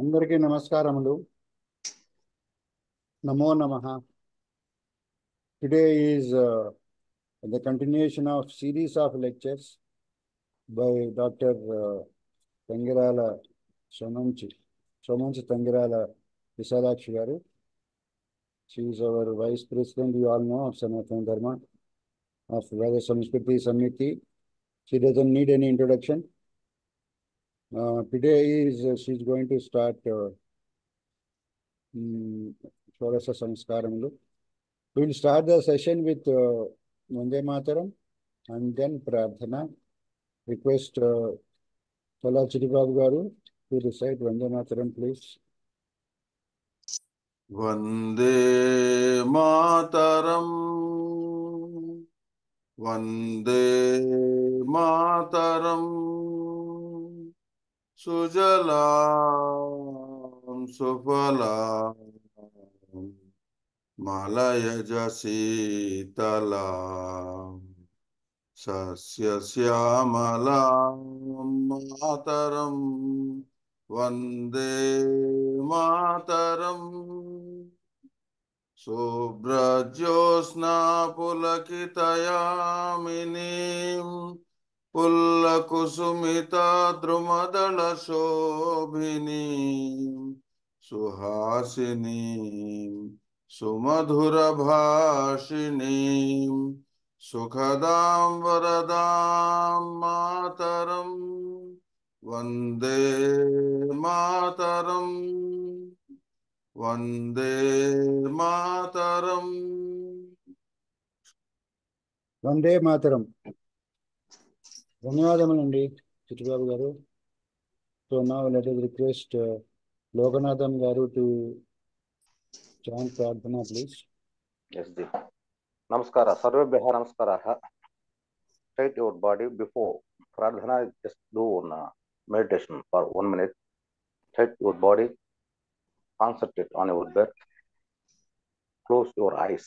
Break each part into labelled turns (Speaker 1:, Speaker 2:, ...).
Speaker 1: అందరికీ నమస్కారములు. నమో నమః. Today is the continuation of series of lectures by Dr. Tangirala Somanchi Tangirala Visalakshi garu. She is our Vice President, you all know, of Sanatana Dharma, of Veda Samskruti Samiti. She doesn't need any introduction. Today she is going to start Shodasa Samskaramulu. We will start the session with Vande Mataram and then Prarthana. Request Chala Chiribabu Garu to recite Vande Mataram, please.
Speaker 2: Vande Mataram, Vande Mataram, Sujalam Sufalam, Malaya Jasitalam, Sasya Syamalam Mataram, Vande Mataram. Subrajyosna pulakitayaminim pullakusumita drumadala shobhinim suhasinim sumadhura bhashinim sukhadam varadam mataram vande mataram. Vande Mataram.
Speaker 1: Vande Mataram. ధన్యవాదములండి చిట్టిబాబు గారు. So now let us request Loganathan Garu to chant Prarthana, please.
Speaker 3: Yes, Ji. Namaskara. Sarvebhyaha namaskaraha. Straight your body before Prarthana. Just do meditation for 1 minute. Straight your body. Concentrate on your breath. Close your eyes.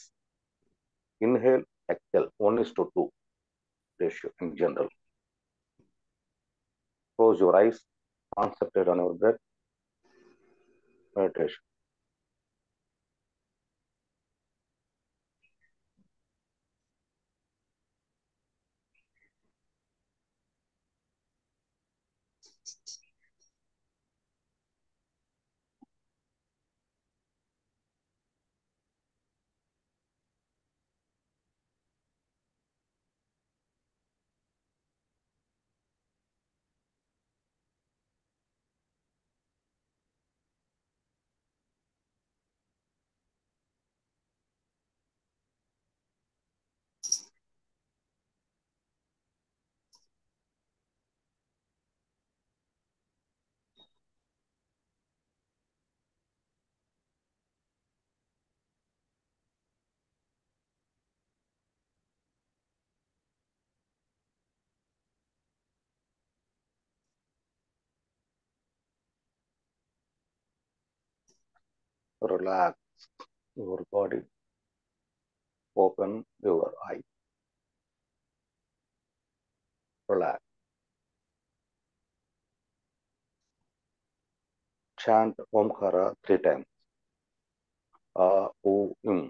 Speaker 3: Inhale, exhale. 1:2 ratio in general. Close your eyes. Concentrate on your breath. Meditation. Relax your body. Open your eyes. Relax. Chant Omkara 3 times. A-O-M.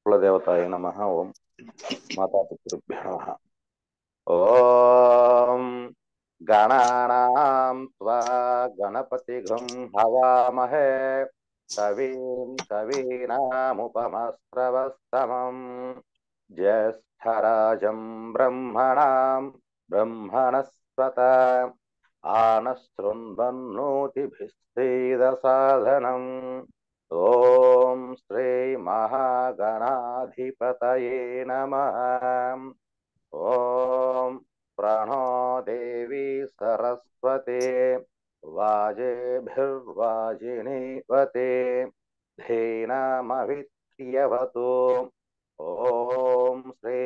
Speaker 3: कुलदेवताय नमः. ओम मातापितृभ्यः नमः. ओम गणानां त्वा गणपतिगं हवामहे कविं कवीनामुपमस्त्रवस्तमं ज्येष्ठराजं ब्रह्मणां ब्रह्मणस्पत आनशृण्वन्नोतिभिस्तेदसाधनम् ॐ श्री महागणाधिपतये नमः। ॐ प्रणो देवी सरस्वती वाजेभिर्वाजिनीवते धेनामभित्र्यवतु। ॐ श्री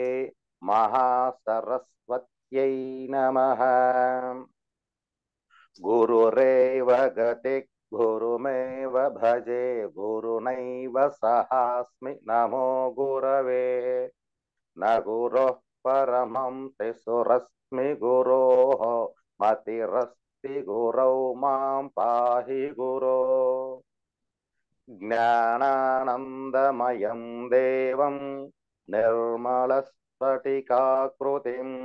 Speaker 3: महासरस्वत्यै नमः। गुरुरेव गतिः गुरुमेव भजे गुरुनैव सहास्मि नमो गुरवे। न गुरोः परमं त्रिसुरस्मि गुरोः मतिरस्ति गुरौ मां पाहि गुरो। ज्ञानानन्दमयं देवं निर्मलस्फटिकाकृतिम्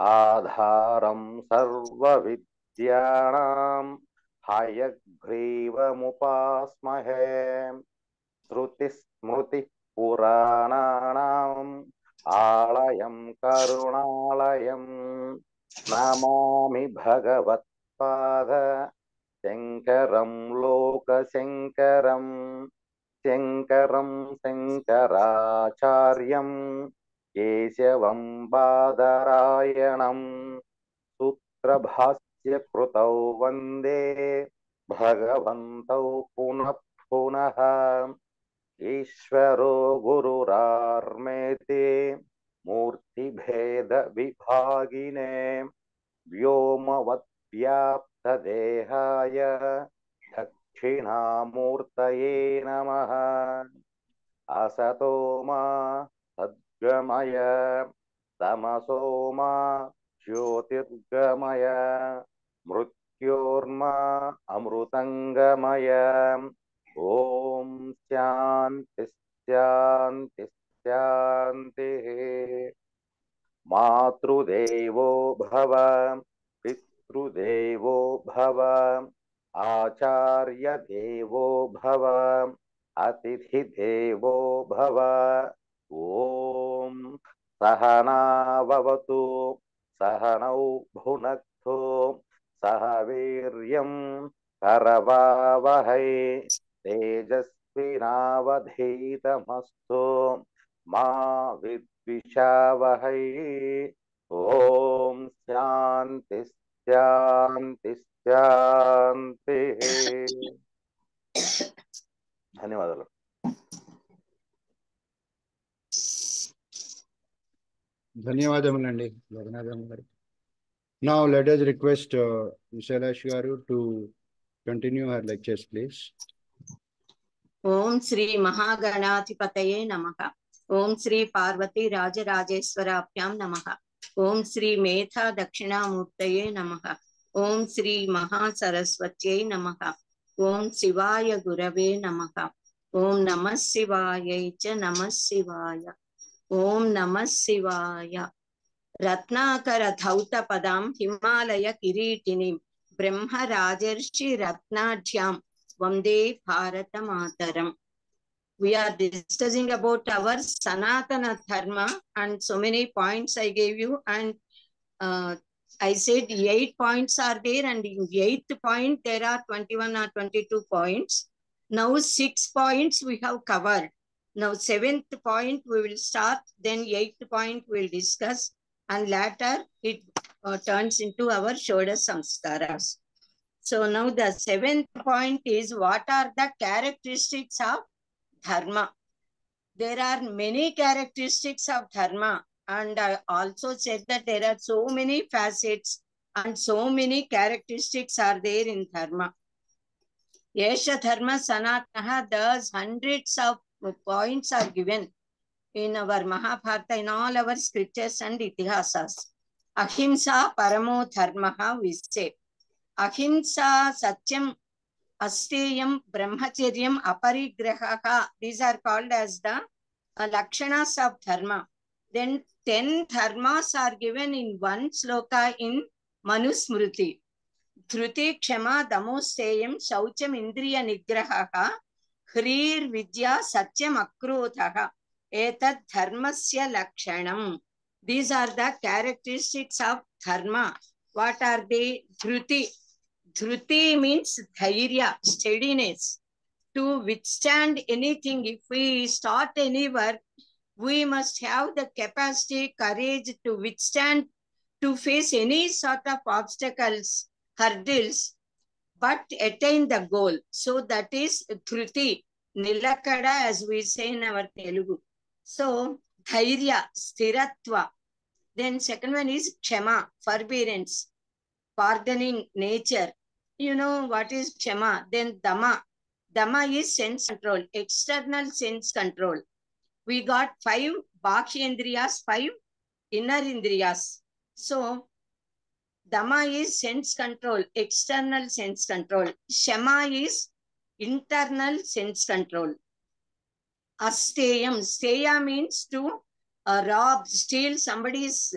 Speaker 3: आधारं सर्वविद्यानां हयग्रीवमुपास्महे। श्रुतिस्मृतिपुराणानाम् आलयं करुणालयं नमामि भगवत्पाद शङ्करं लोकशङ्करं। शङ्करं शङ्कराचार्यं केशवं बादरायणं सूत्रभाष्यकृतौ वन्दे भगवन्तौ पुनः पुनः। ईश्वरो गुरुरार्मेति मूर्तिभेदविभागिने व्योमवद्व्याप्तदेहाय दक्षिणामूर्तये नमः। असतो मा सद्गमय तमसो मा ज्योतिर्गमय मृत्योर्मा अमृतङ्गमय। ॐ शान्ति शान्ति शान्तिः। मातृदेवो भव पितृदेवो भव आचार्यदेवो भव अतिथिदेवो भव। ॐ सहनाववतु सहनौ भुनक्तु सह वीर्यं करवावहै तेजस्विनावधीतमस्तु मा विद्विषावहै। ॐ शान्ति शान्ति शान्तिः। ధన్యవాదాలు.
Speaker 1: ధన్యవాదములండి జగన్నాథం గారు. Now let us request Visalakshi garu to continue her lectures, please.
Speaker 4: ओम श्री महागणाधिपतये नमः। ओम श्री पार्वती राजराजेश्वराभ्यां नमः। ओम श्री मेधा दक्षिणामूर्तये नमः। ओम श्री महासरस्वत्यै नमः। ओम शिवाय गुरवे नमः। ओम नमः शिवायै च नमः शिवाय। ओम नमः शिवाय। रत्नाकर धौत पदां हिमालय किरीटिनीं ब्रह्मराजर्षि रत्नाढ्यां वंदे भारत मातरम. We are discussing about our Sanatana Dharma and so many points I gave you, and I said 8 points are there, and in 8th point there are 21 or 22 points. Now 6 points we have covered. Now 7th point we will start, then 8th point we will discuss, and later it turns into our Shodasa Samskaras. So now the 7th point is, what are the characteristics of Dharma? There are many characteristics of Dharma, and I also said that there are so many facets and so many characteristics are there in Dharma. Yesha Dharma Sanatana, thus hundreds of points are given in our Mahabharata, in all our scriptures and itihasas. Ahimsa paramo dharmaha we say. Ahimsa satyam asteyam brahmacharyam aparigrahaha. These are called as the lakshanas of dharma. Then 10 dharmas are given in one sloka in Manusmruti. Dhruti kshama damosteyam shaucham indriya nigrahaha hrir vidya satyam akrodhaha etad dharmasya lakshanam. These are the characteristics of dharma. What are they? Dhruti. Dhruti means dhairya, steadiness. To withstand anything, if we start any work, we must have the capacity, courage to withstand, to face any sort of obstacles, hurdles, but attain the goal. So that is Dhruti, Nilakada, as we say in our Telugu. So, Dhairya, Stiratva. Then second one is Kshama, forbearance, pardoning nature. You know what is Kshama? Then Dhamma. Dhamma is sense control, external sense control. We got 5 Bhakhyendriyas, 5 inner Indriyas. So, Dhamma is sense control, external sense control. Shama is internal sense control. Asteyam. Steya means to rob, steal somebody's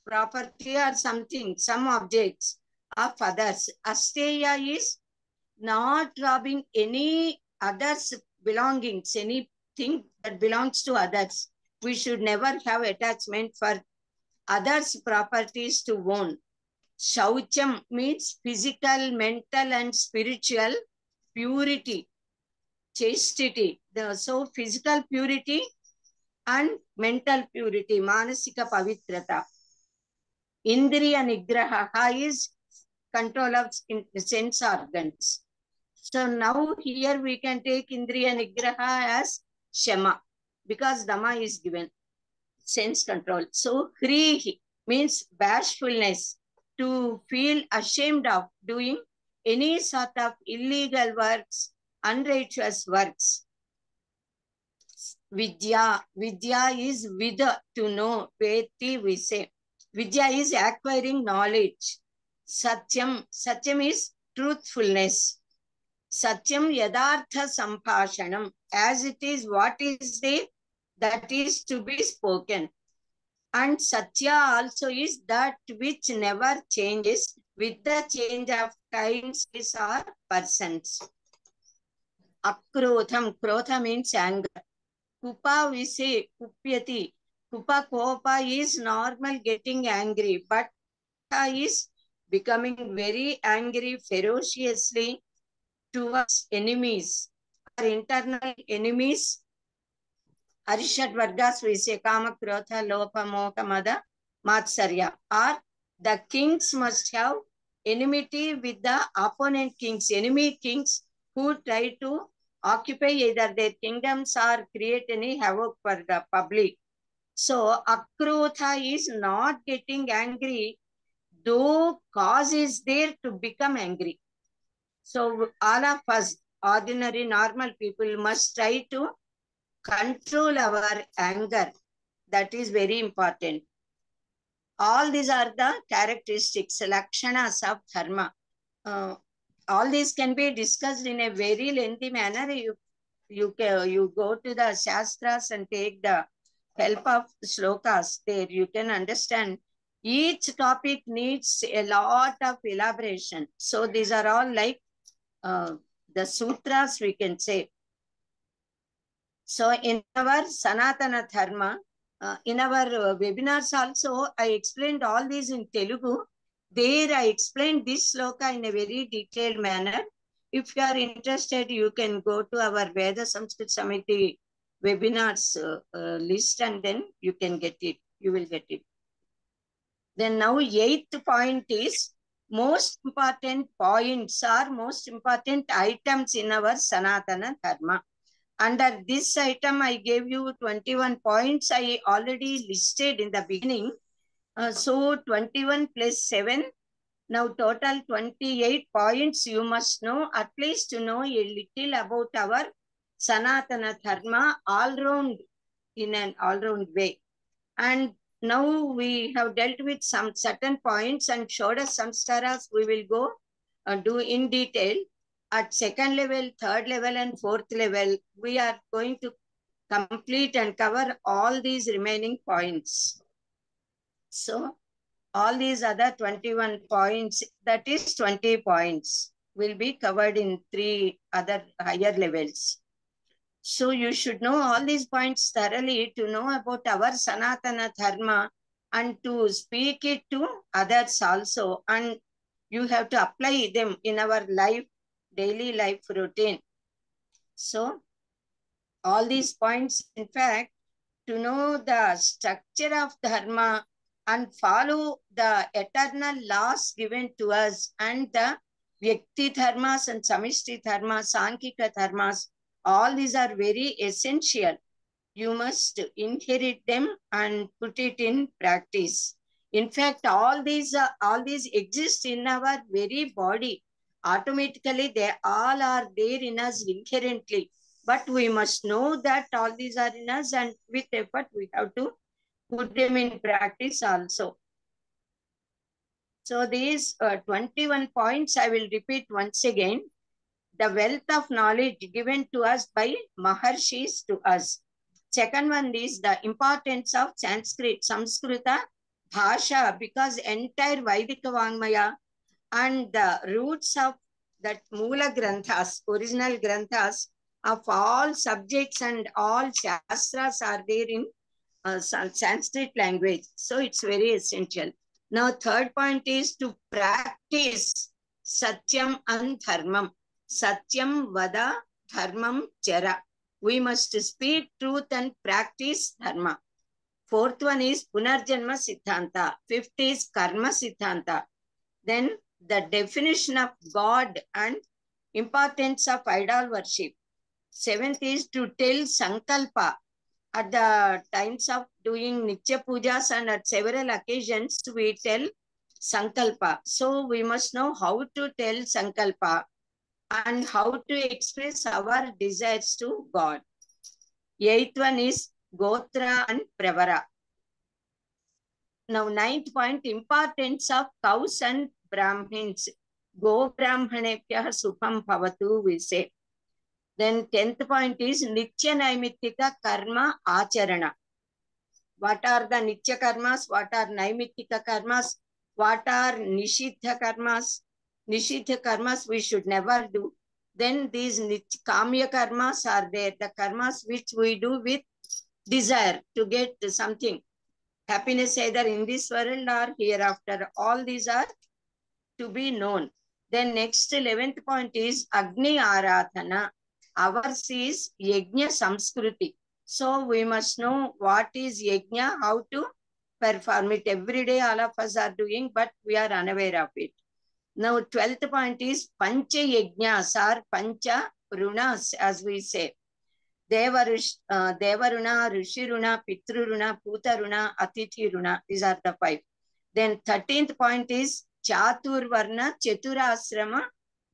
Speaker 4: property or something, some objects of others. Asteya is not robbing any others' belongings, anything that belongs to others. We should never have attachment for others' properties to own. Shaucham means physical, mental, and spiritual purity, chastity. So physical purity and mental purity, manasika pavitrata. Indriya nigraha is control of sense organs. So now here we can take Indriya nigraha as Shama, because Dhamma is given, sense control. So Hrihi means bashfulness, to feel ashamed of doing any sort of illegal works, unrighteous works. Vidya. Vidya is vida, to know. Veti, we say. Vidya is acquiring knowledge. Satyam. Satyam is truthfulness. Satyam yadartha sampashanam. As it is, what is there, that is to be spoken. And Satya also is that which never changes with the change of times or persons. Akrotham. Krotha means anger. Kupa, we say kupyati. Kupa, kopa is normal getting angry, but is becoming very angry ferociously towards enemies or internal enemies. Arishad Vargas, we say Kama, Krotha, Lopa, Moha, Mada, Matsarya. Or the kings must have enmity with the opponent kings, enemy kings who try to occupy either their kingdoms or create any havoc for the public. So Akrotha is not getting angry, though cause is there to become angry. So all of us, ordinary normal people, must try to control our anger. That is very important. All these are the characteristics, lakshanas of dharma. All these can be discussed in a very lengthy manner. You go to the shastras and take the help of shlokas. There you can understand. Each topic needs a lot of elaboration. So these are all like the sutras, we can say. So in our Sanatana Dharma, in our webinars also, I explained all these in Telugu. There I explained this sloka in a very detailed manner. If you are interested, you can go to our Veda Samskruti Samiti webinars list, and then you can get it. You will get it. Then now 8th point is most important points or most important items in our Sanatana Dharma. Under this item, I gave you 21 points. I already listed in the beginning. So 21 plus 7. Now total 28 points you must know, at least to know a little about our Sanatana Dharma all-round, in an all-round way. And now we have dealt with some certain points, and Shodasa Samskaras we will go do in detail. At second level, third level, and fourth level, we are going to complete and cover all these remaining points. So all these other 21 points, that is 20 points, will be covered in 3 other higher levels. So you should know all these points thoroughly to know about our Sanatana Dharma and to speak it to others also. And you have to apply them in our life, daily life routine. So all these points, in fact, to know the structure of dharma and follow the eternal laws given to us, and the Vyakti dharmas and Samishti dharmas, Sankika dharmas, all these are very essential. You must inherit them and put it in practice. In fact, all these exist in our very body. Automatically, they all are there in us inherently. But we must know that all these are in us, and with effort, we have to put them in practice also. So these 21 points I will repeat once again. The wealth of knowledge given to us by Maharshis to us. Second one is the importance of Sanskrit, Samskrita Bhasha, because entire Vaidika Vangmaya and the roots of that Mula Granthas, original Granthas of all subjects and all Shastras are there in Sanskrit language. So it's very essential. Now, third point is to practice Satyam and Dharmam. Satyam Vada Dharmam Chara. We must speak truth and practice Dharma. Fourth one is Punarjanma Siddhanta. Fifth is Karma Siddhanta. Then the definition of God and importance of idol worship. Seventh is to tell Sankalpa. At the times of doing Nitya Pujas and at several occasions, we tell Sankalpa. So we must know how to tell Sankalpa and how to express our desires to God. Eighth one is Gotra and Pravara. Now, ninth point, importance of cows and Brahmins. Go Brahmanebhyah Sukham Bhavatu, we say. Then 10th point is Nitya Naimittika Karma Acharana. What are the Nitya Karmas? What are Naimittika Karmas? What are Nishiddha Karmas? Nishiddha Karmas we should never do. Then these Kamya Karmas are there. The Karmas which we do with desire to get something. Happiness either in this world or hereafter. All these are to be known. Then next 11th point is Agni Aradhana. Ours is Yajna Samskruti. So we must know what is Yajna, how to perform it. Every day all of us are doing, but we are unaware of it. Now 12th point is Pancha Yajnas or Pancha Runas, as we say. Devaruna, Rishiruna, Pitruruna, Putaruna, Atithi Runa. These are the 5. Then 13th point is Chatur Varna, Chaturasrama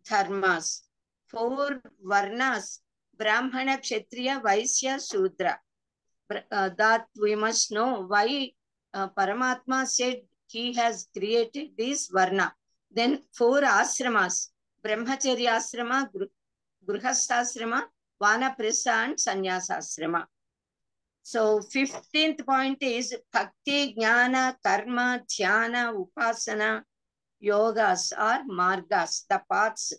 Speaker 4: Dharmas. 4 Varnas, Brahmana, Kshatriya, Vaisya, Shudra. That we must know why Paramatma said he has created this Varna. Then 4 Asramas, Brahmacharya Asrama, Grihasthasrama, Vanaprastha and Sannyasasrama. So 15th point is Bhakti, Jnana, Karma, Dhyana, Upasana, Yogas or Margas, the paths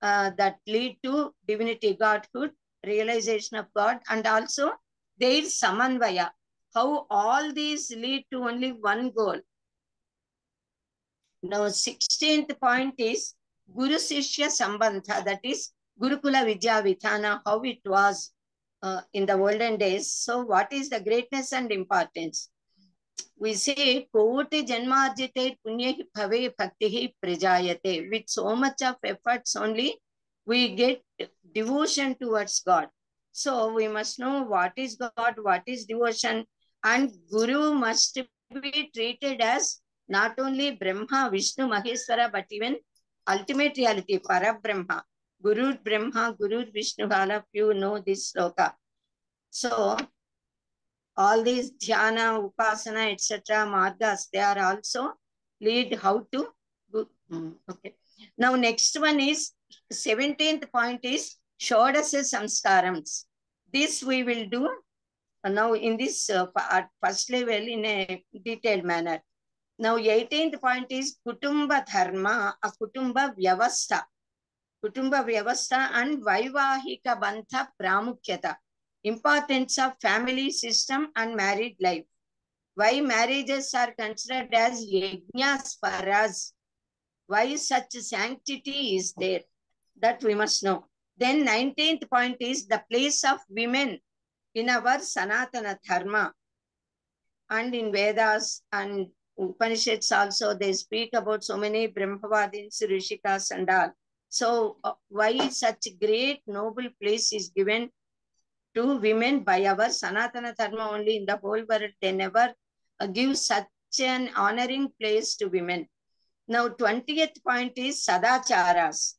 Speaker 4: that lead to divinity, Godhood, realization of God, and also their Samanvaya, how all these lead to only one goal. Now 16th point is Guru Sishya Sambandha, that is Gurukula Vidya Vidhana, how it was in the olden days. So what is the greatness and importance? We say, Koti Janmarjite Punya Bhave Bhakti Prajayate. With so much of efforts only, we get devotion towards God. So we must know what is God, what is devotion, and Guru must be treated as not only Brahma, Vishnu, Maheshwara, but even ultimate reality, Parabrahma. Guru Brahma, Guru Vishnu, all of you know this sloka. So all these dhyana, upasana, etc., margas, they are also lead how to go. Okay. Now next one is 17th point is Shodasa Samskarams. This we will do now in this at first level in a detailed manner. Now 18th point is Kutumba Dharma, a Kutumba Vyavastha. Kutumba Vyavastha and Vaivahika Bantha Pramukhyata. Importance of family system and married life. Why marriages are considered as yajnas for us? Why such sanctity is there? That we must know. Then 19th point is the place of women in our Sanatana Dharma. And in Vedas and Upanishads also, they speak about so many Brahmavadins, Rishikas and all. So why such great noble place is given to women by our Sanatana Dharma only in the whole world? They never give such an honoring place to women. Now 20th point is Sadacharas.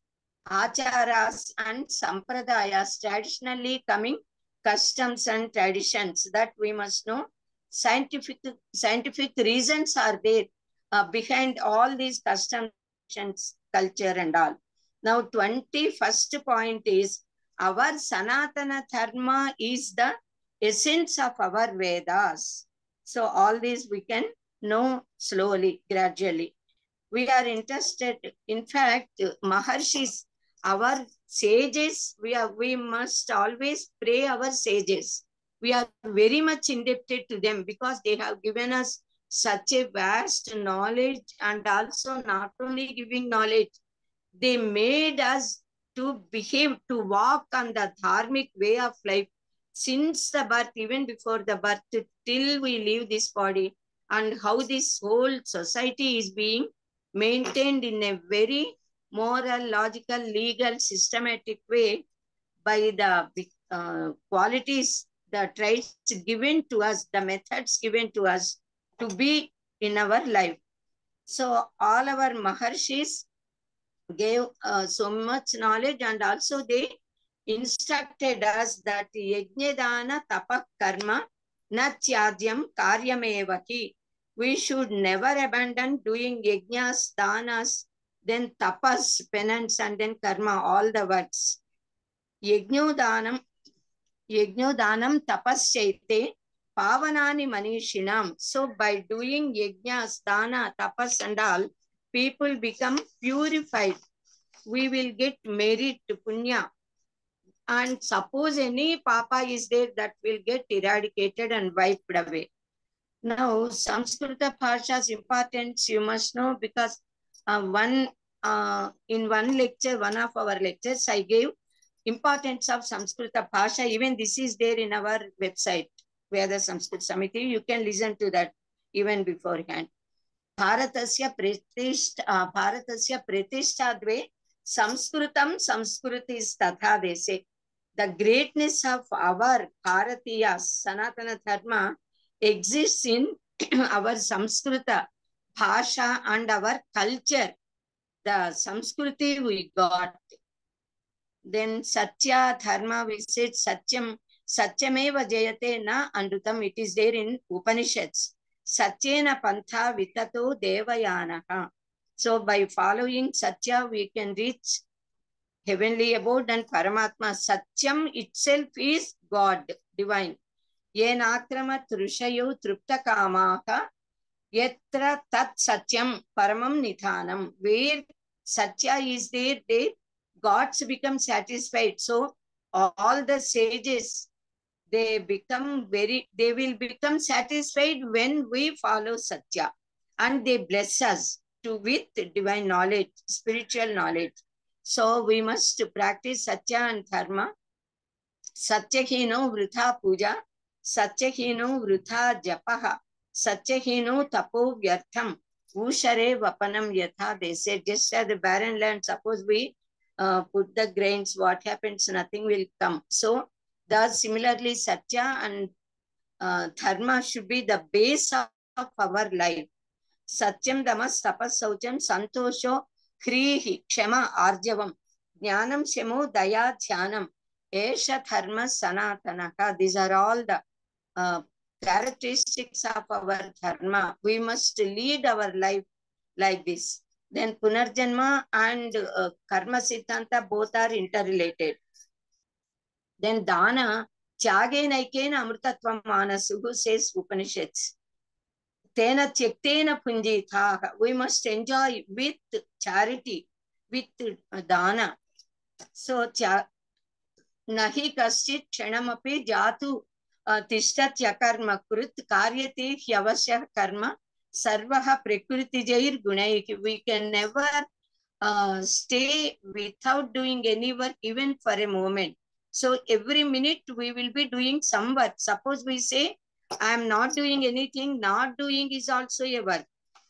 Speaker 4: Acharas and Sampradayas, traditionally coming customs and traditions that we must know. Scientific reasons are there behind all these customs, culture and all. Now 21st point is our Sanatana Dharma is the essence of our Vedas. So all these we can know slowly, gradually. We are interested, in fact, Maharshis, our sages, we must always pray our sages. We are very much indebted to them because they have given us such a vast knowledge, and also not only giving knowledge, they made us to behave, to walk on the dharmic way of life since the birth, even before the birth, till we leave this body, and how this whole society is being maintained in a very moral, logical, legal, systematic way by the qualities, the traits given to us, the methods given to us to be in our life. So all our Maharshis gave so much knowledge, and also they instructed us that yajnadana tapak karma na tyadyam karyamevaki. We should never abandon doing yajnas, danas, then tapas, penance, and then karma, all the works. Yajnodanam tapasyaite pavanani manishinam. So by doing yajnas, dana, tapas and all, people become purified. We will get merit to punya. And suppose any papa is there, that will get eradicated and wiped away. Now, Samskrita Bhasha's importance you must know, because in one lecture, one of our lectures, I gave importance of Samskrita Bhasha. Even this is there in our website, Veda Samskruti Samiti. You can listen to that even beforehand. Bharatasya Pratishthadve Samskrutam Samskrutis Tatha Dese. The greatness of our Bharatiya Sanatana Dharma exists in our Samskrita Bhasha and our culture. The Samskruti we got. Then Satya Dharma, we said Satyam, Satyameva Jayate na Anrutam. It is there in Upanishads. Satyena Pantha Vitato Devayanaha. So by following Satya, we can reach heavenly abode and Paramatma. Satyam itself is God, divine. Yenakrama Trushayo Trupta Kamaka Yetra Tat Satyam Paramam Nithanam. Where Satya is there, there gods become satisfied. So all the sages, they will become satisfied when we follow Satya, and they bless us with divine knowledge, spiritual knowledge. So we must practice Satya and Dharma. Satyahino vritha puja, Satyahino vritha japaha, Satyahino tapo vyartham, Ushare vapanam yatha. They say, just as the barren land, suppose we put the grains, what happens? Nothing will come. So thus similarly, Satya and Dharma should be the base of our life. Satyam damas tapas saucham santosho krihi kshama arjavam jnanam shemo daya dhyanam esha dharma sanatanaka. These are all the characteristics of our dharma. We must lead our life like this. Then Punarjanma and Karma Siddhanta both are interrelated. Then Dana, Tyage Naikena Amrutatvam Manasuhu, says Upanishads. Tena Tyaktena Punjitha. We must enjoy with charity, with Dana. So, Nahi Kaschit Kshanamapi Jatu तिष्ठत्य कर्म कृत् कार्यते ह्यवश्यः कर्म सर्वः प्रकृतिजैर् गुणैः. We can never stay without doing any work even for a moment. So every minute we will be doing some work. Suppose we say, I am not doing anything, not doing is also a work.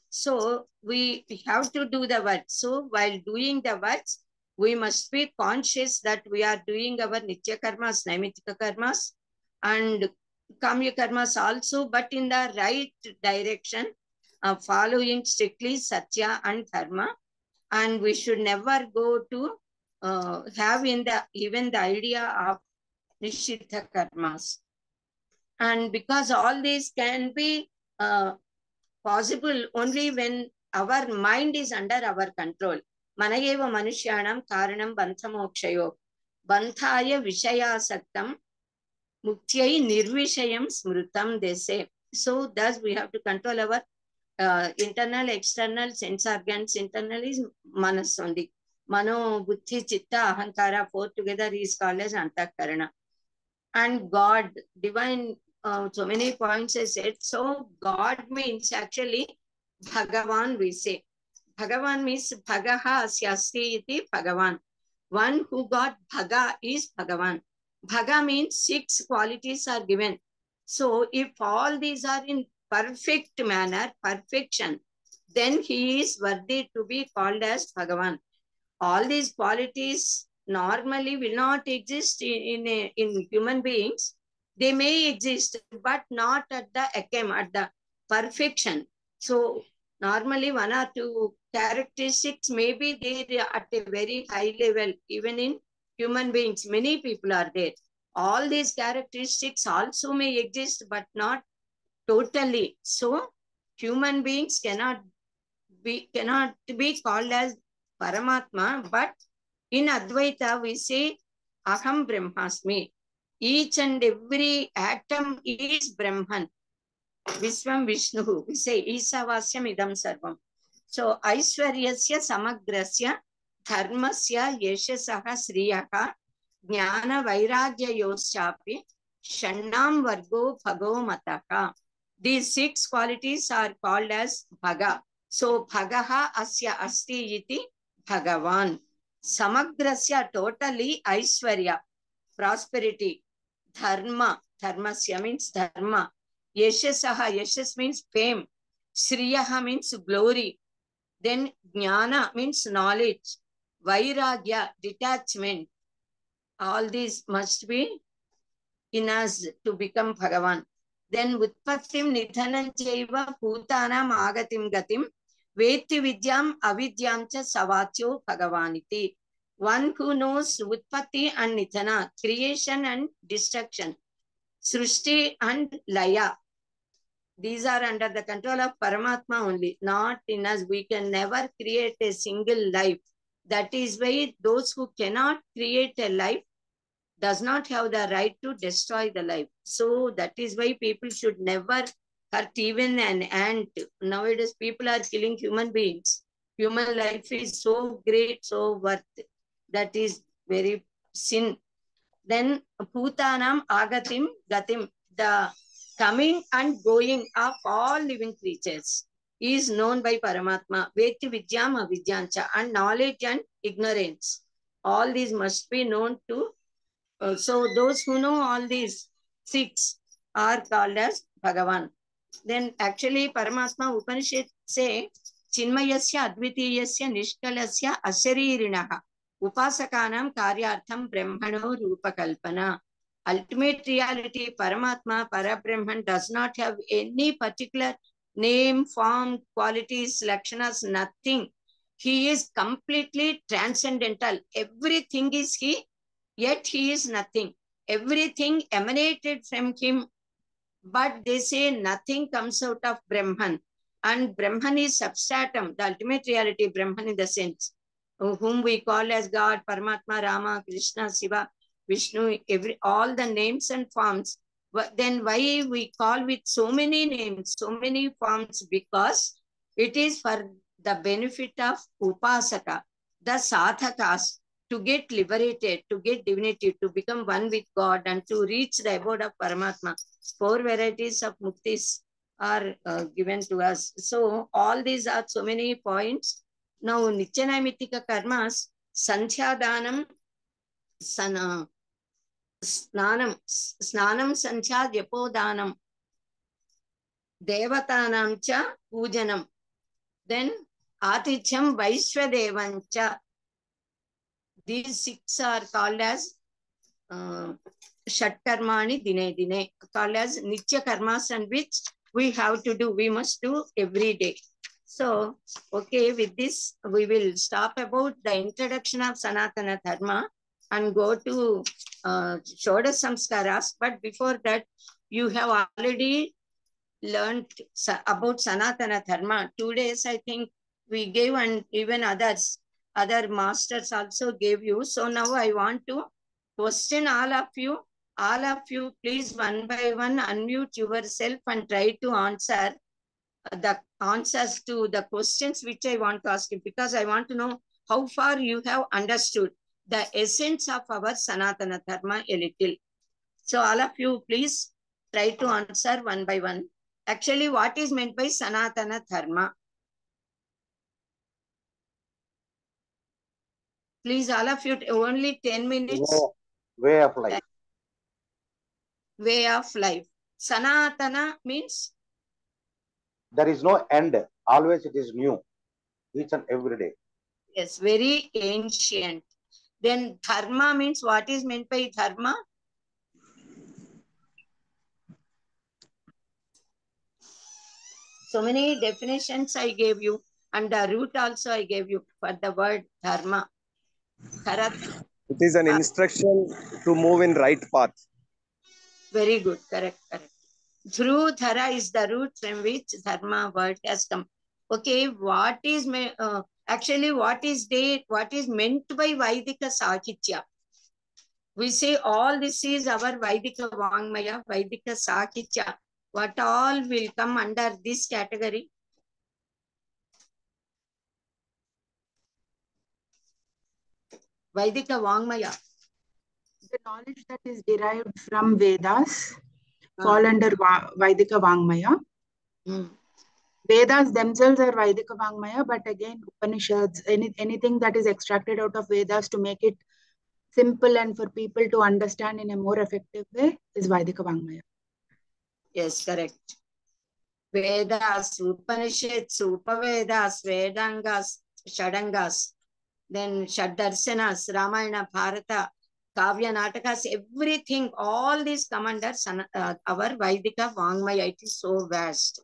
Speaker 4: So we have to do the work. So while doing the works, we must be conscious that we are doing our Nitya Karmas, Naimitika Karmas, and Kamya Karmas also, but in the right direction, following strictly Satya and Dharma. And we should never go to have even the idea of Nishita Karmas. And because all these can be possible only when our mind is under our control. Manayeva Manushyanam Karanam Banthamokshayo Banthaya Vishayasaktam Muktyai Nirvishayam Smrutam, they say. So thus we have to control our internal, external, sense organs. Internal is manas only. Mano, buddhi, chitta, ahankara, four together is called as antakarana. And God, divine, so many points I said. So God means actually Bhagavan, we say. Bhagavan means Bhagaha asyasti iti Bhagavan. One who got Bhaga is Bhagavan. Bhaga means 6 qualities are given. So if all these are in perfect manner, perfection, then he is worthy to be called as Bhagavan. All these qualities normally will not exist in human beings. They may exist, but not at the ekam, at the perfection. So normally 1 or 2 characteristics may be there at a very high level, even in human beings. Many people are there. All these characteristics also may exist, but not totally. So human beings cannot be called as Paramatma, but in Advaita we say Aham Brahmasmi. Each and every atom is Brahman. Visvam Vishnu. We say Isavasyam Idam Sarvam. So Aishwaryasya Samagrasya Dharmasya Yeshasaha Sriyaha Jnana Vairagya Yoschapi Shannam Vargo Bhago Mataka. These 6 qualities are called as Bhaga. So Bhagaha Asya Asti Iti Bhagavan. Samagrasya, totally Aishwarya, prosperity. Dharma, Dharmasya means Dharma. Yashasaha, Yashas means fame. Shriyaha means glory. Then Jnana means knowledge. Vairagya, detachment. All these must be in us to become Bhagavan. Then Utpattim Nidhanam Chaiva Bhutanam Agatim Gatim Veti Vidyam Avidyam Cha Savatyo Bhagavaniti. One who knows Utpatti and Nidhana, creation and destruction, Srushti and Laya. These are under the control of Paramatma only, not in us. We can never create a single life. That is why those who cannot create a life does not have the right to destroy the life. So that is why people should never hurt even an ant. Nowadays people are killing human beings. Human life is so great, so worth. That is very sin. Then Bhutanam Agatim Gatim, the coming and going of all living creatures is known by Paramatma. Veti Vidyam Avidyancha, and knowledge and ignorance. All these must be known to. So those who know all these 6 are called as Bhagavan. Then actually Paramatma Upanishad say Chinmayasya Advitiyasya Nishkalasya Asharirinaha Upasakanam Karyartham Brahmano Rupakalpana. Ultimate reality, Paramatma, Parabrahman does not have any particular name, form, qualities, lakshanas, nothing. He is completely transcendental. Everything is he, yet he is nothing. Everything emanated from him, but they say nothing comes out of Brahman. And Brahman is substratum, the ultimate reality, Brahman in the sense, whom we call as God, Paramatma, Rama, Krishna, Shiva, Vishnu, all the names and forms. But then why we call with so many names, so many forms? Because it is for the benefit of Upasaka, the sadhakas, to get liberated, to get divinity, to become one with God, and to reach the abode of Paramatma. 4 varieties of muktis are given to us. So all these are so many points. Now, Nityanayamitika karmas, Sanchyadanam, Snanam, Sanchya Japodanam, Devatanam cha Pujanam, then Aticham Vaishwadevancha. These 6 are called as Shatkarmani Dine Dine, called as Nitya Karmas, and which we have to do, we must do every day. So, okay, with this, we will stop about the introduction of Sanatana Dharma and go to Shodasa Samskaras. But before that, you have already learned about Sanatana Dharma. 2 days, I think, we gave, and even other masters also gave you. So now I want to question all of you. All of you, please, one by one, unmute yourself and try to answer the answers to the questions which I want to ask you, because I want to know how far you have understood the essence of our Sanatana Dharma a little. So all of you, please try to answer one by one. Actually, what is meant by Sanatana Dharma? Please, all of you, only 10 minutes.
Speaker 3: Way of life.
Speaker 4: Way of life. Sanatana means?
Speaker 3: There is no end. Always it is new. Each and every day.
Speaker 4: Yes, very ancient. Then dharma means, what is meant by dharma? So many definitions I gave you, and the root also I gave you for the word dharma.
Speaker 5: It is an instruction to move in right path.
Speaker 4: Very good, correct. Through dhara is the root from which dharma word has come. Okay, what is actually what is meant by Vaidika Sahitya? We say all this is our Vaidika Vangmaya, Vaidika Sahitya. What all will come under this category? Vaidika Vangmaya.
Speaker 6: The knowledge that is derived from Vedas fall under Vaidika Vangmaya. Vedas themselves are Vaidika Vangmaya, but again, Upanishads, anything that is extracted out of Vedas to make it simple and for people to understand in a more effective way is Vaidika Vangmaya.
Speaker 4: Yes, correct. Vedas, Upanishads, Upavedas, Vedangas, Shadangas, then Shaddarsanas, Ramayana, Bharata, Kavya, Natakas, everything, all these come under our Vaidika Vangmaya. It is so vast.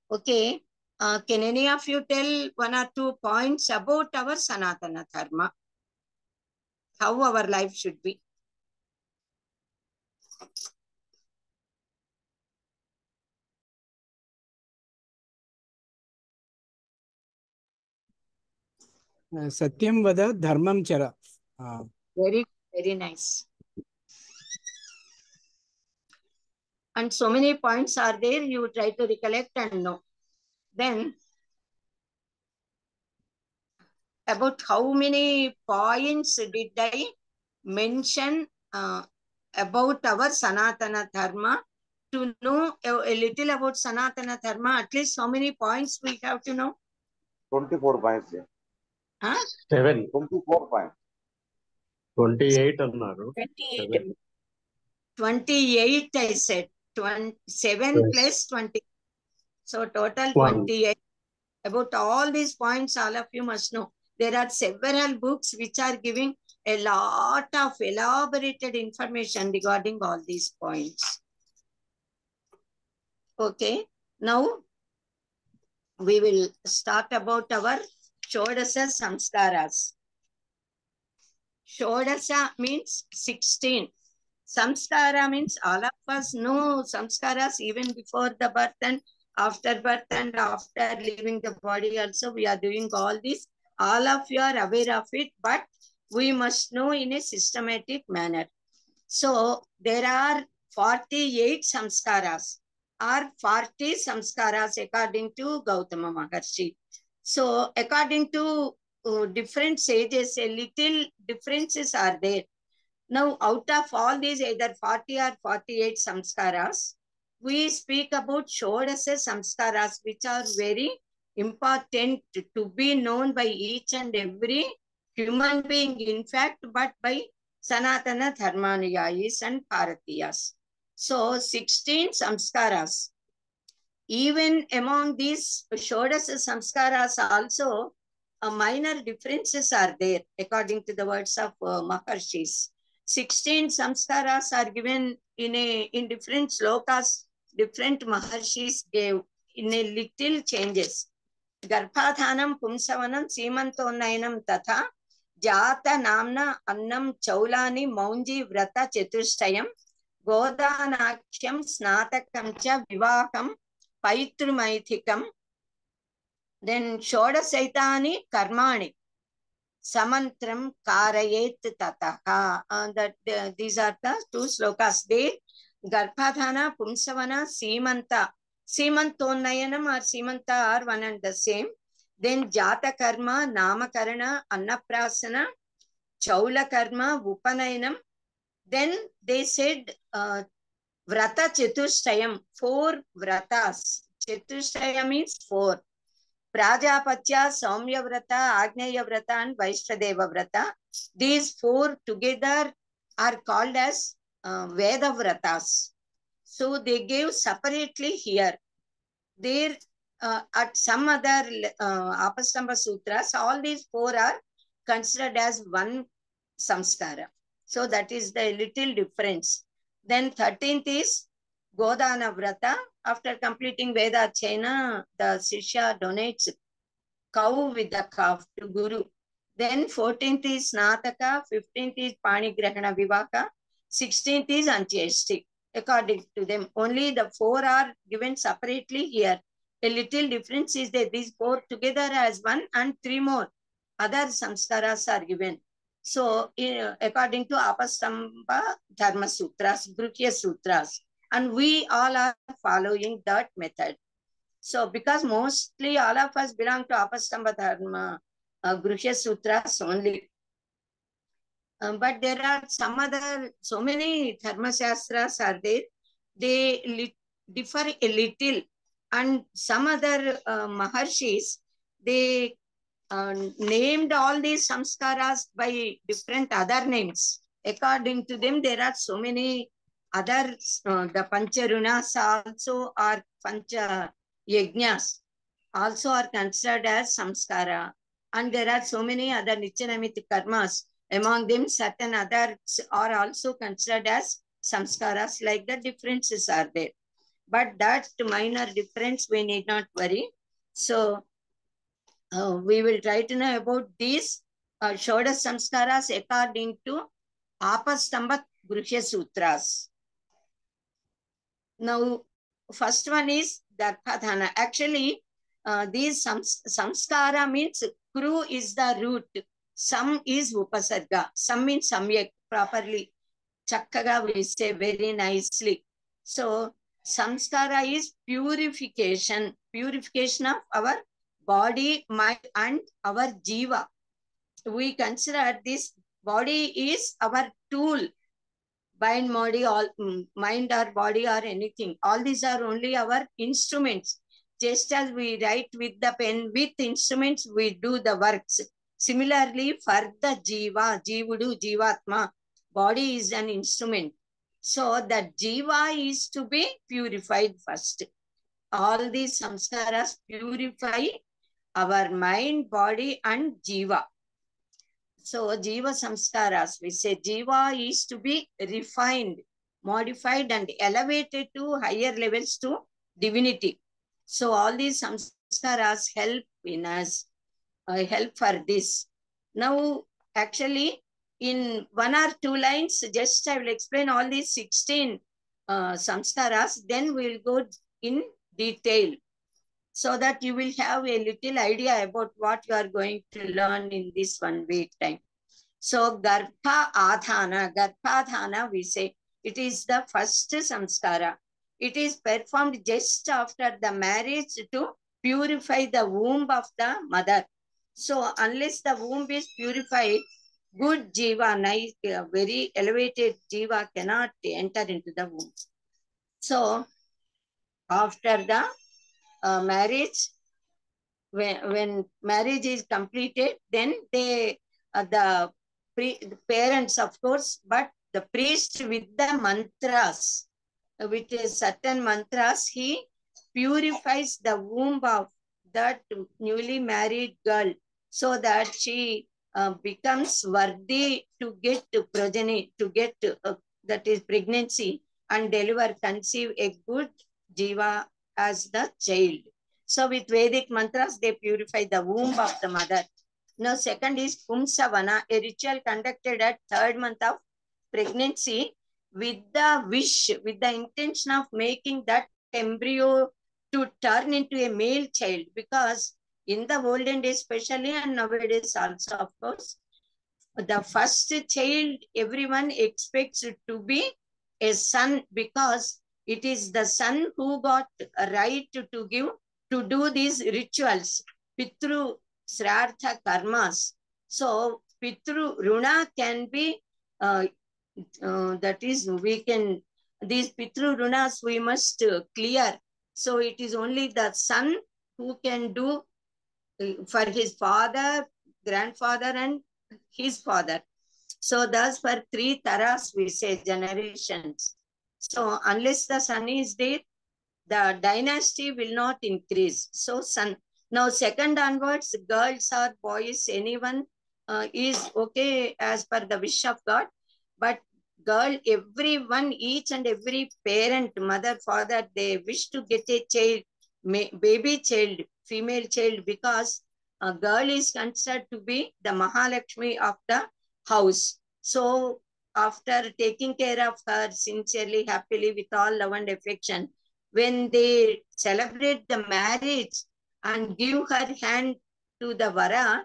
Speaker 4: Okay, can any of you tell 1 or 2 points about our Sanatana Dharma? How our life should be?
Speaker 7: Satyam vada dharmam chara.
Speaker 4: Very, very nice. And so many points are there, you try to recollect and know. Then, about how many points did I mention about our Sanatana Dharma? To know a little about Sanatana Dharma, at least how many points we have to know?
Speaker 3: 24 points.
Speaker 4: Huh?
Speaker 8: 7.
Speaker 3: 24 points.
Speaker 8: 28 annaru.
Speaker 4: 28 I said. 7 plus 20. So total 28. About all these points, all of you must know. There are several books which are giving a lot of elaborated information regarding all these points. Okay, now we will start about our Shodasa Samskaras. Shodasa means 16. Samskara means all of us know samskaras even before the birth and after leaving the body also we are doing all this. All of you are aware of it, but we must know in a systematic manner. So there are 48 samskaras or 40 samskaras according to Gautama Maharshi. So according to different sages, a little differences are there. Now, out of all these, either 40 or 48 samskaras, we speak about Shodasa samskaras, which are very important to be known by each and every human being, in fact, but by Sanatana Dharmanuyayis and Bharatiyas. So, 16 samskaras. Even among these Shodasa samskaras also, minor differences are there, according to the words of Maharshis. 16 samskaras are given in different slokas, different Maharshis gave in a little changes. Garbhadhanam pumsavanam seemantonayanam tatha jata namna annam chaulani maunji vrata chatushtayam godanakyam snatakam cha vivakam paitrumaithikam. Then Shodasaitani karmani samantram karayet tataha. These are the two slokas there. Garbhadhana, Pumsavana, Simanta. Simantonayanam or Simanta are one and the same. Then Jata Karma, Namakarana, Annaprasana, Chaula Karma, Upanayanam. Then they said Vrata Chatushtayam, 4 vratas. Chatushtaya means 4. Prajapatya, Saumya Vrata, Agneya Vrata, and Vaishtadeva Vrata. These 4 together are called as Veda Vratas. So they gave separately here. There, at some other Apastamba Sutras, all these 4 are considered as one samskara. So that is the little difference. Then 13th is Godana Vrata. After completing Veda Chena, the Shishya donates cow with the calf to Guru. Then 14th is Snataka, 15th is Panigrahana Vivaka, 16th is Antyeshti. According to them, only the 4 are given separately here. A little difference is that these 4 together as one and 3 more other samskaras are given. So, according to Apastamba Dharma Sutras, Brukya Sutras, and we all are following that method. So, because mostly all of us belong to Apastamba Dharma Gruhya Sutras only. But there are some other, so many Dharma Shastras are there. They differ a little. And some other Maharshis, they named all these samskaras by different other names. According to them, there are so many other, the Pancharunas also are Pancha Yajnas also are considered as samskara. And there are so many other Nityanamiti karmas. Among them, certain others are also considered as samskaras, like the differences are there. But that minor difference, we need not worry. So, we will try to know about these Shodas samskaras according to Apastamba Gruhya Sutras. Now, first one is Darbhadhana. Actually, these samskara means kru is the root. Sam is upasarga. Sam means samyak, properly. Chakkaga we say very nicely. So, samskara is purification. Purification of our body, mind, and our jiva. We consider this body is our tool. Mind, body, all mind or body or anything. All these are only our instruments. Just as we write with the pen, with instruments, we do the works. Similarly, for the jiva, jivudu, jivatma, body is an instrument. So that jiva is to be purified first. All these samskaras purify our mind, body, and jiva. So, jiva samskaras, we say jiva is to be refined, modified, and elevated to higher levels to divinity. So, all these samskaras help in us, help for this. Now, actually, in 1 or 2 lines, just I will explain all these 16 samskaras, then we will go in detail, so that you will have a little idea about what you are going to learn in this 1 week time. So, Garbha Adhana, we say, it is the first samskara. It is performed just after the marriage to purify the womb of the mother. So unless the womb is purified, good jiva, nice, very elevated jiva cannot enter into the womb. So after the marriage, when marriage is completed, then they the parents, of course, but the priest with the mantras, with certain mantras, he purifies the womb of that newly married girl so that she becomes worthy to get progeny, to get that is pregnancy and deliver, conceive a good jiva as the child. So with Vedic mantras, they purify the womb of the mother. Now, second is Pumsavana, a ritual conducted at 3rd month of pregnancy with the wish, with the intention of making that embryo to turn into a male child. Because in the olden days especially, and nowadays also, of course, the first child, everyone expects it to be a son, because it is the son who got a right to give, to do these rituals, Pitru Srartha karmas. So Pitru Runa can be, that is, we can, these Pitru Runas we must clear. So it is only the son who can do for his father, grandfather, and his father. So thus for 3 taras we say generations. So unless the son is there, the dynasty will not increase. So son. Now second onwards, girls or boys, anyone is okay as per the wish of God. But girl, everyone, each and every parent, mother, father, they wish to get a child, baby child, female child, because a girl is considered to be the Mahalakshmi of the house. So after taking care of her sincerely, happily, with all love and affection, when they celebrate the marriage and give her hand to the Vara,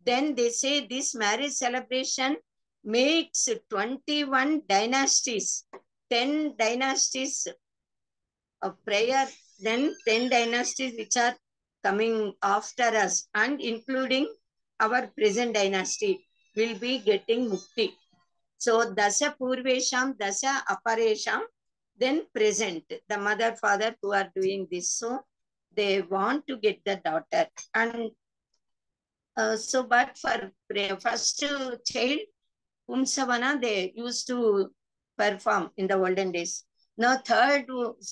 Speaker 4: then they say this marriage celebration makes 21 dynasties, 10 dynasties of prayer, then 10 dynasties which are coming after us, and including our present dynasty will be getting mukti. So Dasa Purvesham, Dasa Aparesham, then present, the mother, father who are doing this. So they want to get the daughter. And so, but for first child, Pumsavana, they used to perform in the olden days. Now, third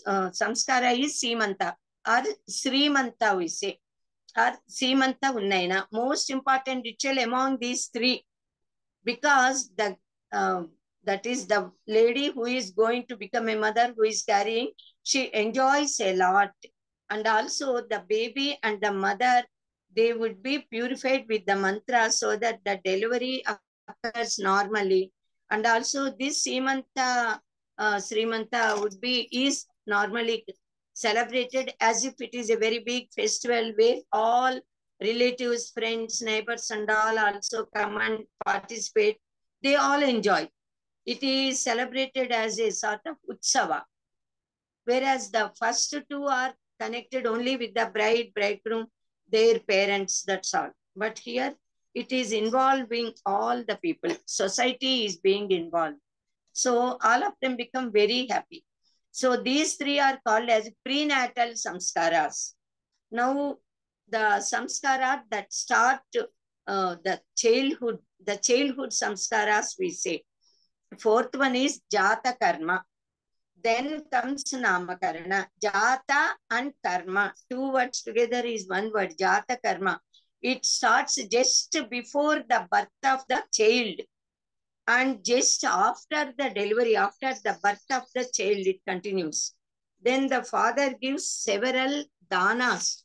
Speaker 4: samskara is Simanta or Srimanta, we say, or Simanta Unnayana. Most important ritual among these 3, because the that is the lady who is going to become a mother, who is carrying, she enjoys a lot. And also the baby and the mother, they would be purified with the mantra so that the delivery occurs normally. And also this Srimanta is normally celebrated as if it is a very big festival where all relatives, friends, neighbors, and all also come and participate. They all enjoy. It is celebrated as a sort of utsava. Whereas the first 2 are connected only with the bride, bridegroom, their parents, that's all. But here it is involving all the people. Society is being involved. So all of them become very happy. So these 3 are called as prenatal samskaras. Now the samskara that start the childhood samskaras we say. 4th one is jata karma. Then comes namakarana. Jata and karma, 2 words together is 1 word, jata karma. It starts just before the birth of the child, and just after the delivery, after the birth of the child, it continues. Then the father gives several danas,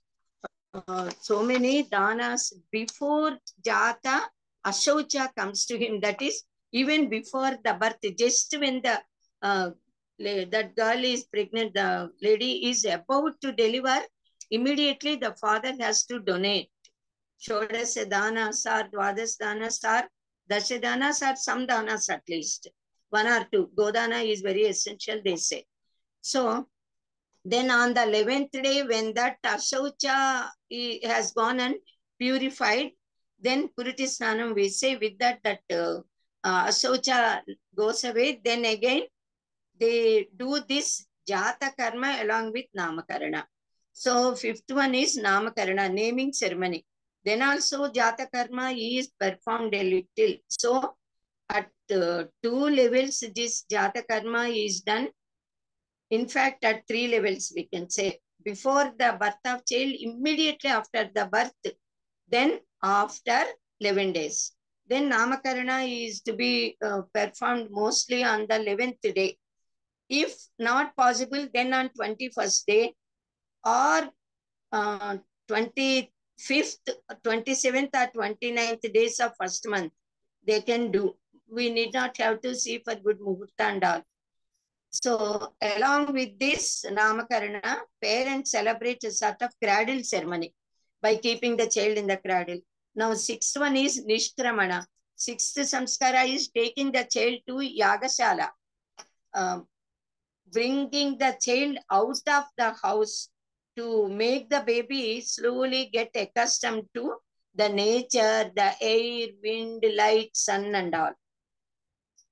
Speaker 4: so many danas before jata ashaucha comes to him. That is, even before the birth, just when the that girl is pregnant, the lady is about to deliver, immediately the father has to donate. Shodasa danas or Dvadas danas or Dasha danas or some danas at least. 1 or 2. Godana is very essential, they say. So then on the 11th day, when that Ashaucha has gone and purified, Then Puriti Snanam, we say with that Asocha goes away. Then again, they do this Jata Karma along with Namakarana. So fifth one is Namakarana, naming ceremony. Then also Jata Karma is performed a little. So at 2 levels, this Jata Karma is done. In fact, at 3 levels, we can say. Before the birth of child, immediately after the birth, then after 11 days. Then Namakarana is to be performed mostly on the 11th day. If not possible, then on 21st day or 25th, 27th or 29th days of first month, they can do. We need not have to see for good muhurta and all. So along with this Namakarana, parents celebrate a sort of cradle ceremony by keeping the child in the cradle. Now, sixth one is Nishkramana. Sixth samskara is taking the child to Yagashala, bringing the child out of the house to make the baby slowly get accustomed to the nature, the air, wind, light, sun and all.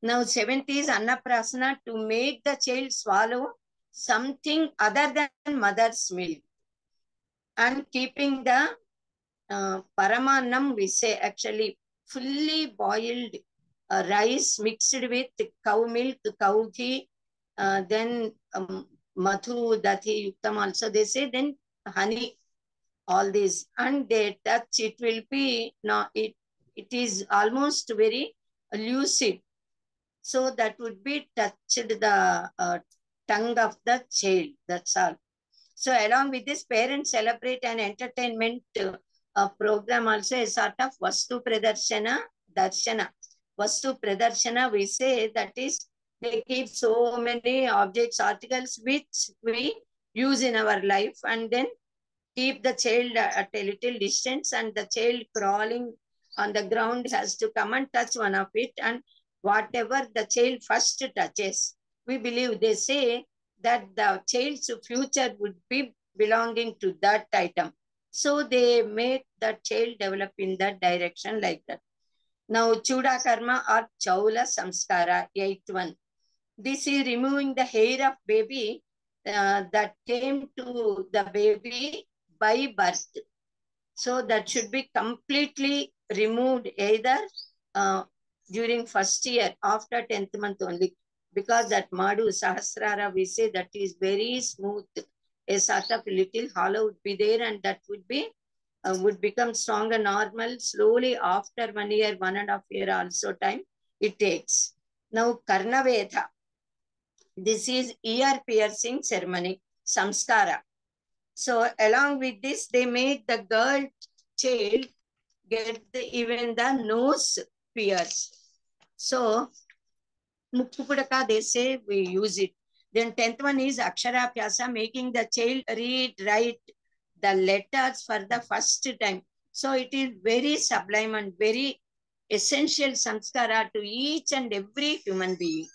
Speaker 4: Now, seventh is Annaprasana, to make the child swallow something other than mother's milk. And keeping the Paramannam, we say actually fully boiled rice mixed with cow milk, cow ghee, then Mathu, Dathi, Yuktam also they say, then honey, all these. And they touch, it will be, no, it is almost very lucid. So that would be touched the tongue of the child, that's all. So along with this, parents celebrate an entertainment program also, a sort of Vastu Pradarshana, Darshana. Vastu Pradarshana, we say, that is, they keep so many objects, articles which we use in our life, and then keep the child at a little distance, and the child crawling on the ground has to come and touch one of it, and whatever the child first touches, we believe, they say that the child's future would be belonging to that item. So they make the child develop in that direction like that. Now, Chuda Karma or Chaula Samskara, 8th one. This is removing the hair of baby that came to the baby by birth. So that should be completely removed either during first year, after 10th month only. Because that Madu Sahasrara, we say, that is very smooth. A sort of little hollow would be there, and that would be would become strong and normal slowly after 1 year, 1.5 years also time it takes. Now, Karnaveda. This is ear piercing ceremony, samskara. So along with this, they make the girl child get even the nose pierced. So Mukkupudaka, they say we use it. Then 10th one is Akshara Pyasa, making the child read, write the letters for the first time. So it is very sublime and very essential samskara to each and every human being.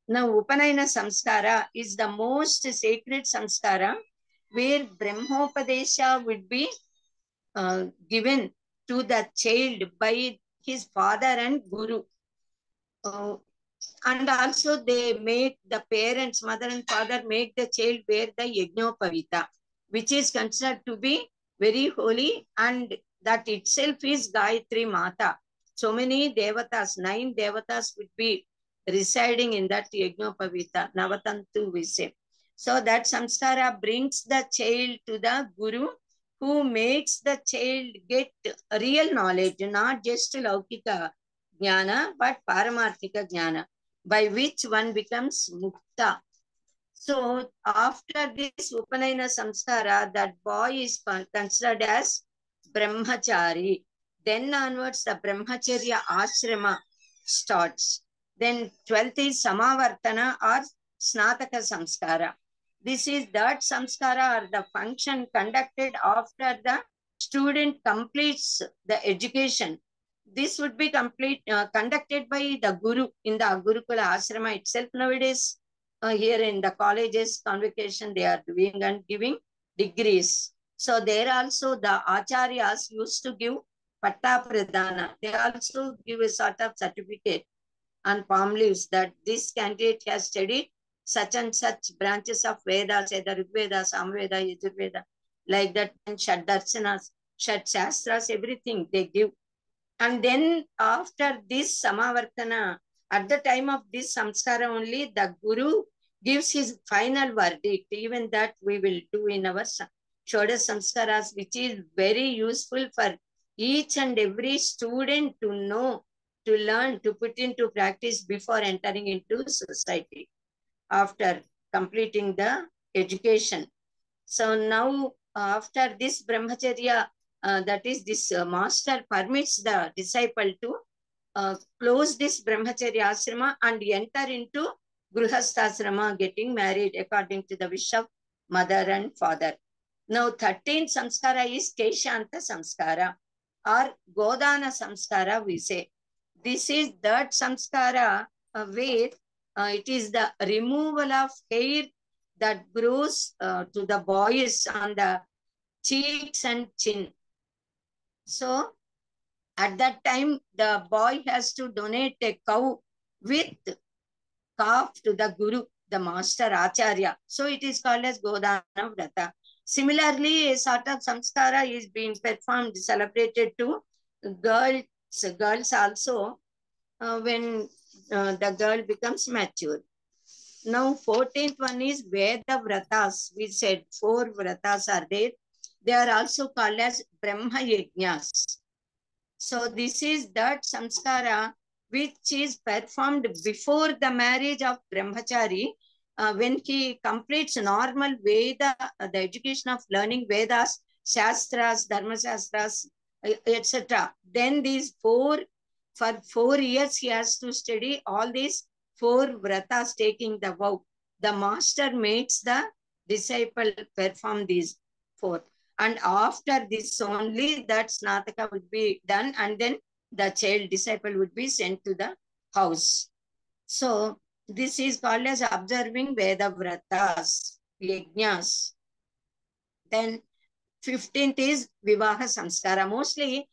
Speaker 4: Now, Upanayana Samskara is the most sacred samskara, where Brahmopadesha would be given to the child by his father and guru. And also they make the parents, mother and father, make the child wear the Yajnopavita, which is considered to be very holy, and that itself is Gayatri Mata. So many devatas, 9 devatas would be residing in that Yajnopavita, Navatantu we say. So that samskara brings the child to the guru, who makes the child get real knowledge, not just Laukika Jnana, but Paramarthika Jnana, by which one becomes Mukta. So after this Upanayana Samskara, that boy is considered as Brahmachari. Then onwards, the Brahmacharya Ashrama starts. Then 12th is Samavartana or Snataka Samskara. This is that samskara or the function conducted after the student completes the education. This would be conducted by the guru in the Gurukula Ashrama itself nowadays. Here in the colleges, convocation, they are doing and giving degrees. So there also the acharyas used to give Patta Pradana. They also give a sort of certificate on palm leaves that this candidate has studied such and such branches of Vedas, either Rigveda, Samveda, Yajurveda, like that, and Shad Darsanas, Shad Shastras, everything they give. And then after this Samavartana, at the time of this samskara only, the Guru gives his final verdict. Even that we will do in our Shodasa Samskaras, which is very useful for each and every student to know, to learn, to put into practice before entering into society, after completing the education. So now after this brahmacharya, that is this master permits the disciple to close this brahmacharya asrama and enter into grihasthasrama, getting married according to the wish of mother and father. Now 13th samskara is Keshanta samskara or Godana samskara, we say. This is that samskara where it is the removal of hair that grows to the boys on the cheeks and chin. So at that time, the boy has to donate a cow with calf to the Guru, the master Acharya. So it is called as Godana Vrata. Similarly, a sort of samskara is being performed, celebrated to girls also when the girl becomes mature. Now 14th one is Veda Vratas. We said 4 Vratas are there. They are also called as Brahma Yajnas. So this is that samskara which is performed before the marriage of Brahmachari, when he completes normal Veda, the education of learning Vedas, Shastras, Dharma Shastras, etc. Then these for 4 years he has to study all these 4 vratas, taking the vow. The master makes the disciple perform these 4. And after this only, that Snataka would be done, and then the child disciple would be sent to the house. So this is called as observing Veda Vratas, Yajnas. Then 15th is Vivaha Samskara. Mostly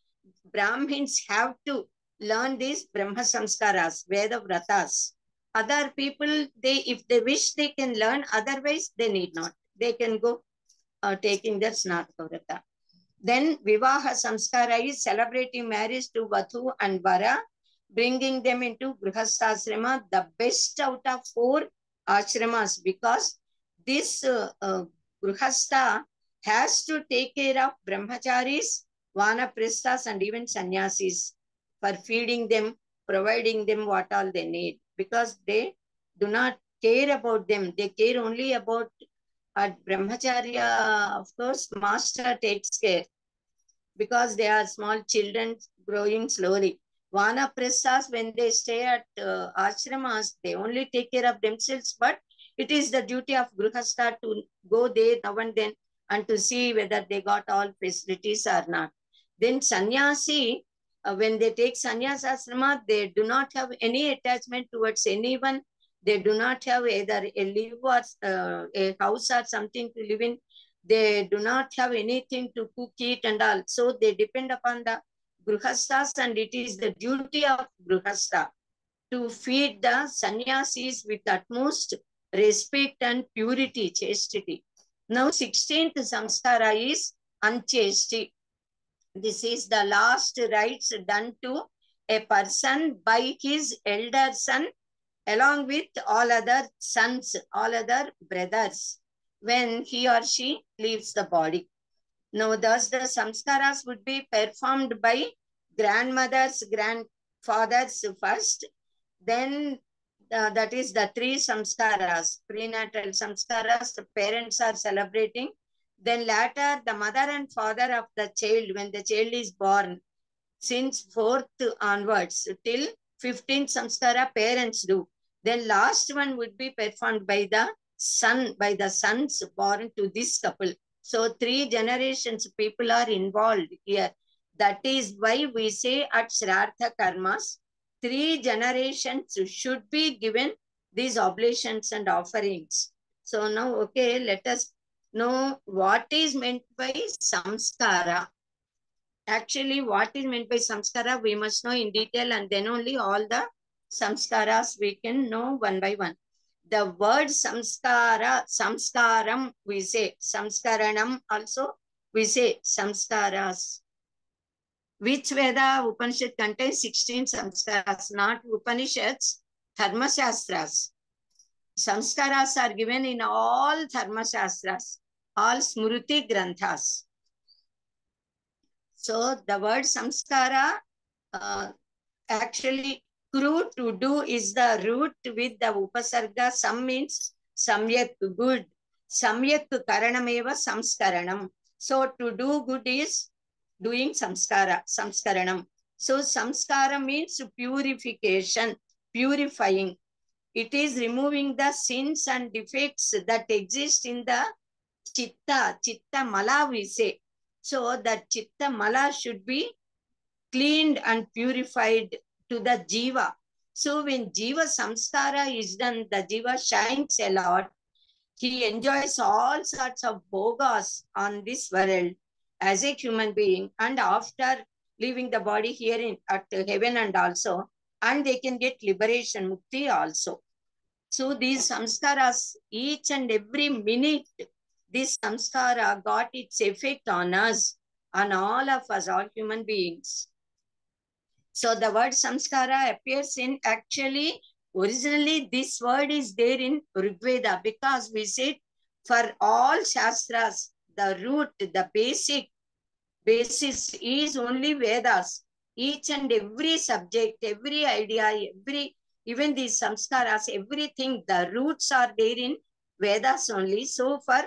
Speaker 4: Brahmins have to learn these Brahma Samskaras, Veda Vratas. Other people, if they wish, they can learn. Otherwise, they need not. They can go taking their Snataka Vrata. Then Vivaha Samskara is celebrating marriage to Vathu and Vara, bringing them into Grihasthasrama, the best out of 4 ashramas, because this Grihastha has to take care of brahmacharis, vanaprasthas, and even sannyasis for feeding them, providing them what all they need, because they do not care about them. They care only about brahmacharya. Of course, master takes care because they are small children growing slowly. Vanaprasthas, when they stay at ashramas, they only take care of themselves, but it is the duty of Grihastha to go there now and then and to see whether they got all facilities or not. Then sannyasi, when they take sannyas asrama, they do not have any attachment towards anyone. They do not have either a live or a house or something to live in. They do not have anything to cook, eat, and all. So they depend upon the Grihasthas, and it is the duty of Grihastha to feed the sannyasis with utmost respect and purity, chastity. Now 16th samskara is Anchesti. This is the last rites done to a person by his elder son along with all other sons, all other brothers, when he or she leaves the body. Now thus the samskaras would be performed by grandmothers, grandfathers first, then that is the 3 samskaras, prenatal samskaras, the parents are celebrating. Then later, the mother and father of the child, when the child is born, since 4th onwards till 15th samskara, parents do. Then last one would be performed by the son, by the sons born to this couple. So 3 generations people are involved here. That is why we say at Shraddha Karmas, 3 generations should be given these oblations and offerings. So now, okay, let us know what is meant by samskara. Actually, what is meant by samskara, we must know in detail, and then only all the samskaras we can know one by one. The word samskara, samskaram, we say. Samskaranam also, we say samskaras. Which Veda Upanishad contains 16 samskaras, not Upanishads, Dharma Shastras. Samskaras are given in all Dharma Shastras, all Smruti Granthas. So the word samskara, actually, kru, to do, is the root with the upasarga. Sam means samyak, good. Samyak karanameva samskaranam. So to do good is doing samskara, samskaranam. So samskara means purification, purifying. It is removing the sins and defects that exist in the chitta mala, we say. So that chitta mala should be cleaned and purified to the jiva. So when jiva samskara is done, the jiva shines a lot. He enjoys all sorts of bhogas on this world as a human being, and after leaving the body here at heaven and also, and they can get liberation, mukti also. So these samskaras, each and every minute, this samskara got its effect on us, on all of us, all human beings. So the word samskara appears in, actually, originally this word is there in Rigveda, because we said for all shastras, the root, the basis is only Vedas. Each and every subject, every idea, even these samskaras, everything, the roots are there in Vedas only. So for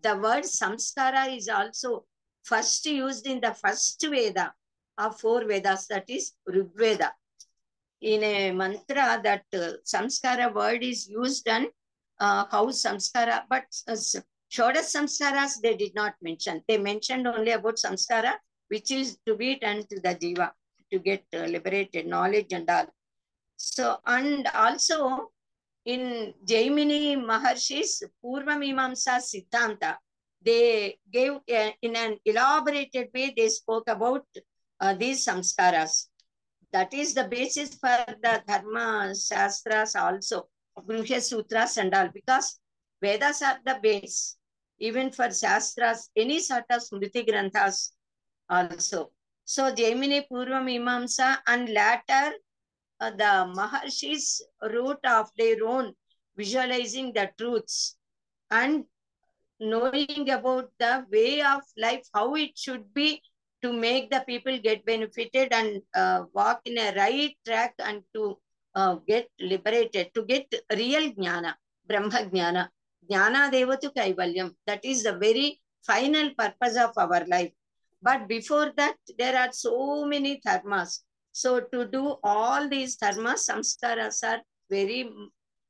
Speaker 4: the word samskara is also first used in the first Veda of 4 Vedas, that is Rigveda. In a mantra, that samskara word is used, and how samskara, but Shodasa samskaras they did not mention. They mentioned only about samskara, which is to be done to the jiva, to get liberated, knowledge and all. So, and also in Jaimini Maharshi's Purva Mimamsa Siddhanta, they gave in an elaborated way, they spoke about these samskaras. That is the basis for the Dharma Shastras also, Gruhya Sutras and all, because Vedas are the base, even for Shastras, any sort of Smriti Granthas also. So Jaimini Purva Mimamsa, and later the Maharshis wrote of their own, visualizing the truths and knowing about the way of life, how it should be to make the people get benefited and walk in a right track, and to get liberated, to get real jnana, Brahma jnana. Jnana devatu kaivalyam. That is the very final purpose of our life. But before that, there are so many dharmas. So to do all these dharmas, samskaras are very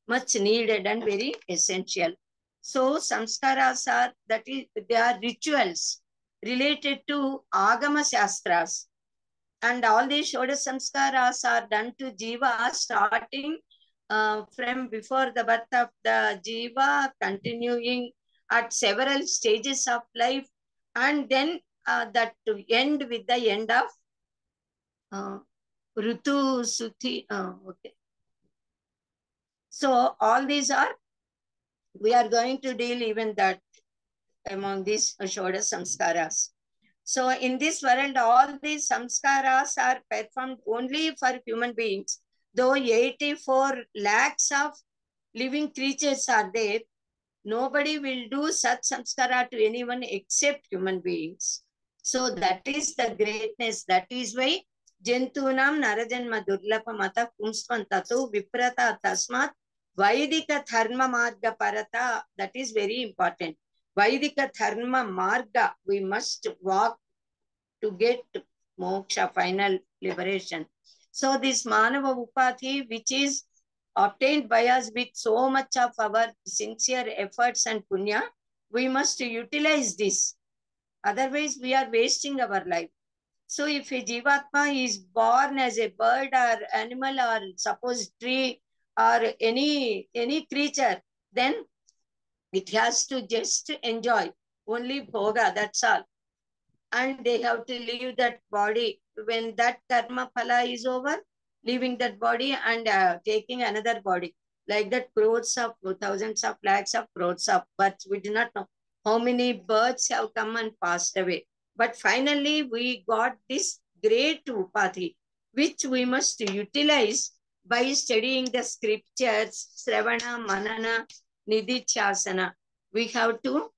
Speaker 4: much needed and very essential. So samskaras are, that is, they are rituals related to Agama Shastras. And all these Shodasa samskaras are done to jiva, starting from before the birth of the jiva, continuing at several stages of life, and then that to end with the end of Rutu Suthi. Okay. So all these are, we are going to deal even that among these Shodasa samskaras. So in this world, all these samskaras are performed only for human beings. Though 84 lakhs of living creatures are there, nobody will do such samskara to anyone except human beings. So that is the greatness. That is why Jentunam Narajanma Durlapamata Kumsvantatu Viprata Tasmat Vaidika Dharma Marga Parata. That is very important. Vaidika Dharma Marga, we must walk to get moksha, final liberation. So this Manava Upadhi, which is obtained by us with so much of our sincere efforts and punya, we must utilize this. Otherwise, we are wasting our life. So if a Jivatma is born as a bird or animal, or suppose tree or any creature, then it has to just enjoy only bhoga, that's all. and they have to leave that body. When that karma phala is over, leaving that body and taking another body. Like that, crores of, thousands of, lakhs of, crores of births. We do not know how many births have come and passed away. But finally, we got this great upadhi, which we must utilize by studying the scriptures, Sravana, Manana, Nididhyasana. We have to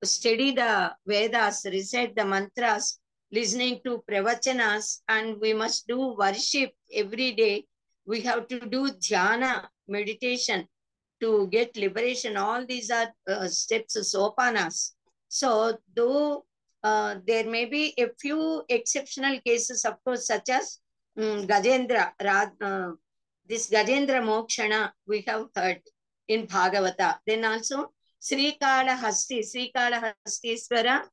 Speaker 4: study the Vedas, recite the mantras, listening to pravachanas, and we must do worship every day. We have to do dhyana, meditation, to get liberation. All these are steps, sopanas. So, though there may be a few exceptional cases, of course, such as Gajendra, this Gajendra Mokshana, we have heard in Bhagavata. Then also Srikalahasteswara,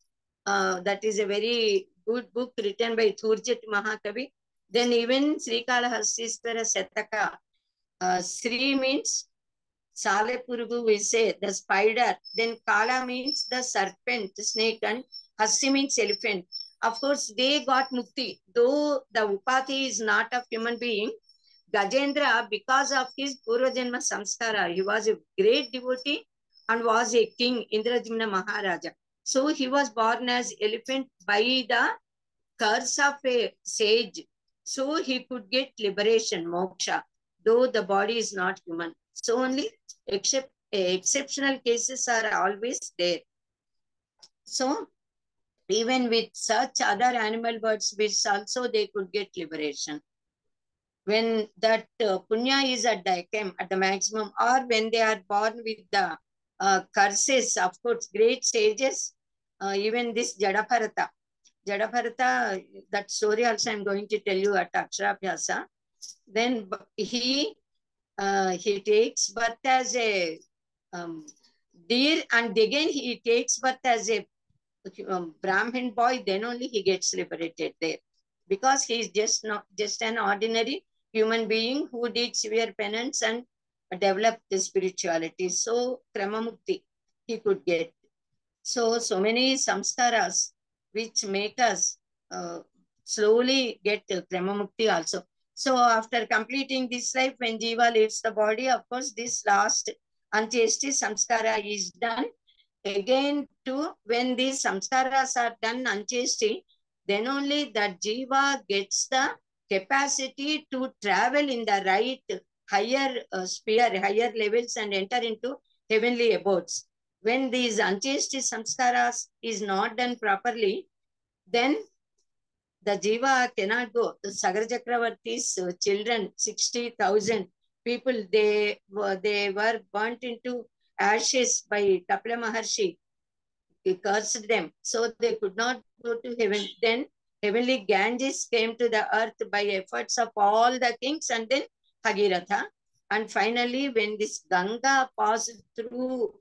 Speaker 4: that is a very good book written by Thurjat Mahakavi. Then even Srikalahasteswara Sataka, Sri means Salepurugu, we say the spider. Then Kala means the serpent, snake, and Hasti means elephant. Of course, they got mukti. Though the Upati is not a human being, Gajendra, because of his Purvajanma Samskara, he was a great devotee and was a king, Indrajimna Maharaja. So he was born as elephant by the curse of a sage. So he could get liberation, moksha, though the body is not human. So only exceptional cases are always there. So even with such other animal birds, which also they could get liberation. When that punya is at the maximum, or when they are born with the curses, of course, great sages, even this Jadabharata, that story also I'm going to tell you at Aksharabhyasa. Then he takes birth as a deer, and again he takes birth as a Brahmin boy. Then only he gets liberated there, because he is just an ordinary human being who did severe penance and developed the spirituality. So Kramamukti he could get. So many samskaras which make us slowly get Kramamukti also. So after completing this life, when Jiva leaves the body, of course, this last Antyeshti samskara is done. Again, when these samskaras are done, Antyeshti, then only that Jiva gets the capacity to travel in the right higher sphere, higher levels, and enter into heavenly abodes. When these Antyeshti samskaras is not done properly, then the Jiva cannot go. The Sagar Chakravarti's children, 60,000 people, they were burnt into ashes by Kapila Maharshi. He cursed them, so they could not go to heaven. Then heavenly Ganges came to the earth by efforts of all the kings, and then Bhagiratha. And finally, when this Ganga passed through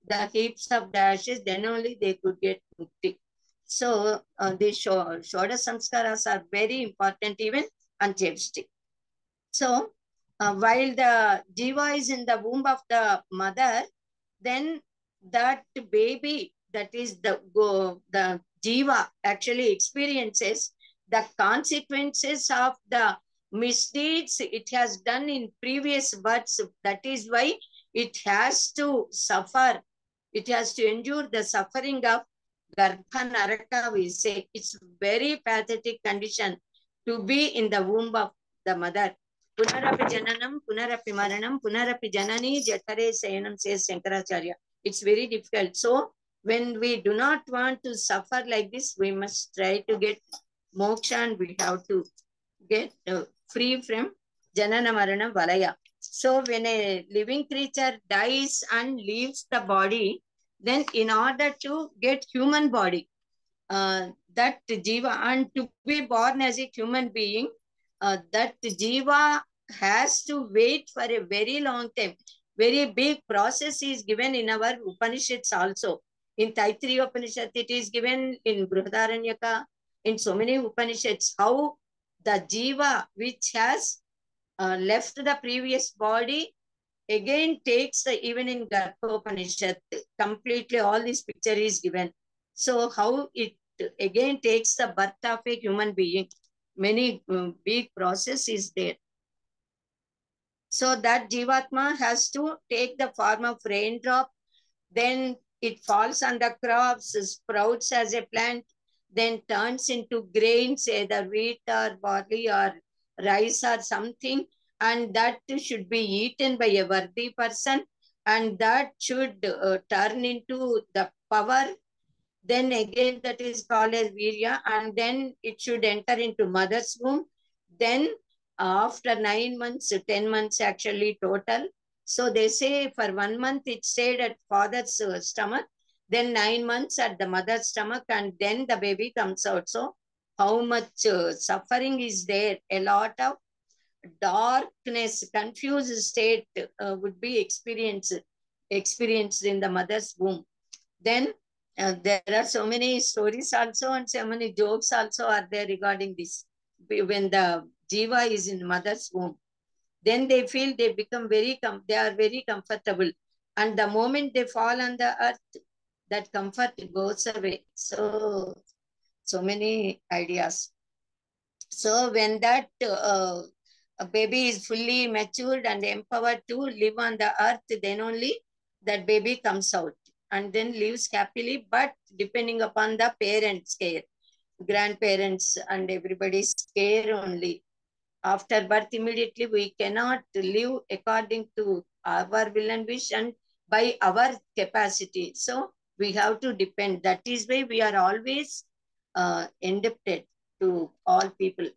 Speaker 4: the heaps of the ashes, then only they could get mukti. So the Shodasa Samskaras are very important, even Antyeshti. So while the Jiva is in the womb of the mother, then that baby, that is the Jiva, actually experiences the consequences of the misdeeds it has done in previous births. That is why it has to suffer. It has to endure the suffering of Garbha Naraka, we say. It's very pathetic condition to be in the womb of the mother. Punarapi jananam, punarapi maranam, punarapi janani, jatare sayanam, says Shankaracharya. It's very difficult. So when we do not want to suffer like this, we must try to get moksha, and we have to get free from janana marana valaya. So when a living creature dies and leaves the body, then in order to get human body, that Jiva, and to be born as a human being, that Jiva has to wait for a very long time. Very big process is given in our Upanishads also. In Taittiriya Upanishad, it is given in Brihadaranyaka, in so many Upanishads, how the Jiva which has left the previous body again takes the, even in Garbhopanishad, completely all this picture is given. So how it again takes the birth of a human being. Many big process is there. So that Jivatma has to take the form of raindrop, then it falls on the crops, sprouts as a plant, then turns into grains, either wheat or barley or rice or something, and that should be eaten by a worthy person, and that should turn into the power. Then again that is called as Virya, and then it should enter into mother's womb. Then after 9 months, 10 months actually total. So they say for 1 month it stayed at father's stomach, then 9 months at the mother's stomach, and then the baby comes out. So how much suffering is there? A lot of darkness, confused state would be experienced in the mother's womb. Then there are so many stories also and so many jokes also are there regarding this. When the jiva is in mother's womb, then they feel they become they are very comfortable. And the moment they fall on the earth, that comfort goes away. So many ideas. So when that a baby is fully matured and empowered to live on the earth, then only that baby comes out and then lives happily, but depending upon the parents' care, grandparents and everybody's care only. After birth, immediately we cannot live according to our will and wish and by our capacity. So we have to depend. That is why we are always indebted to all people.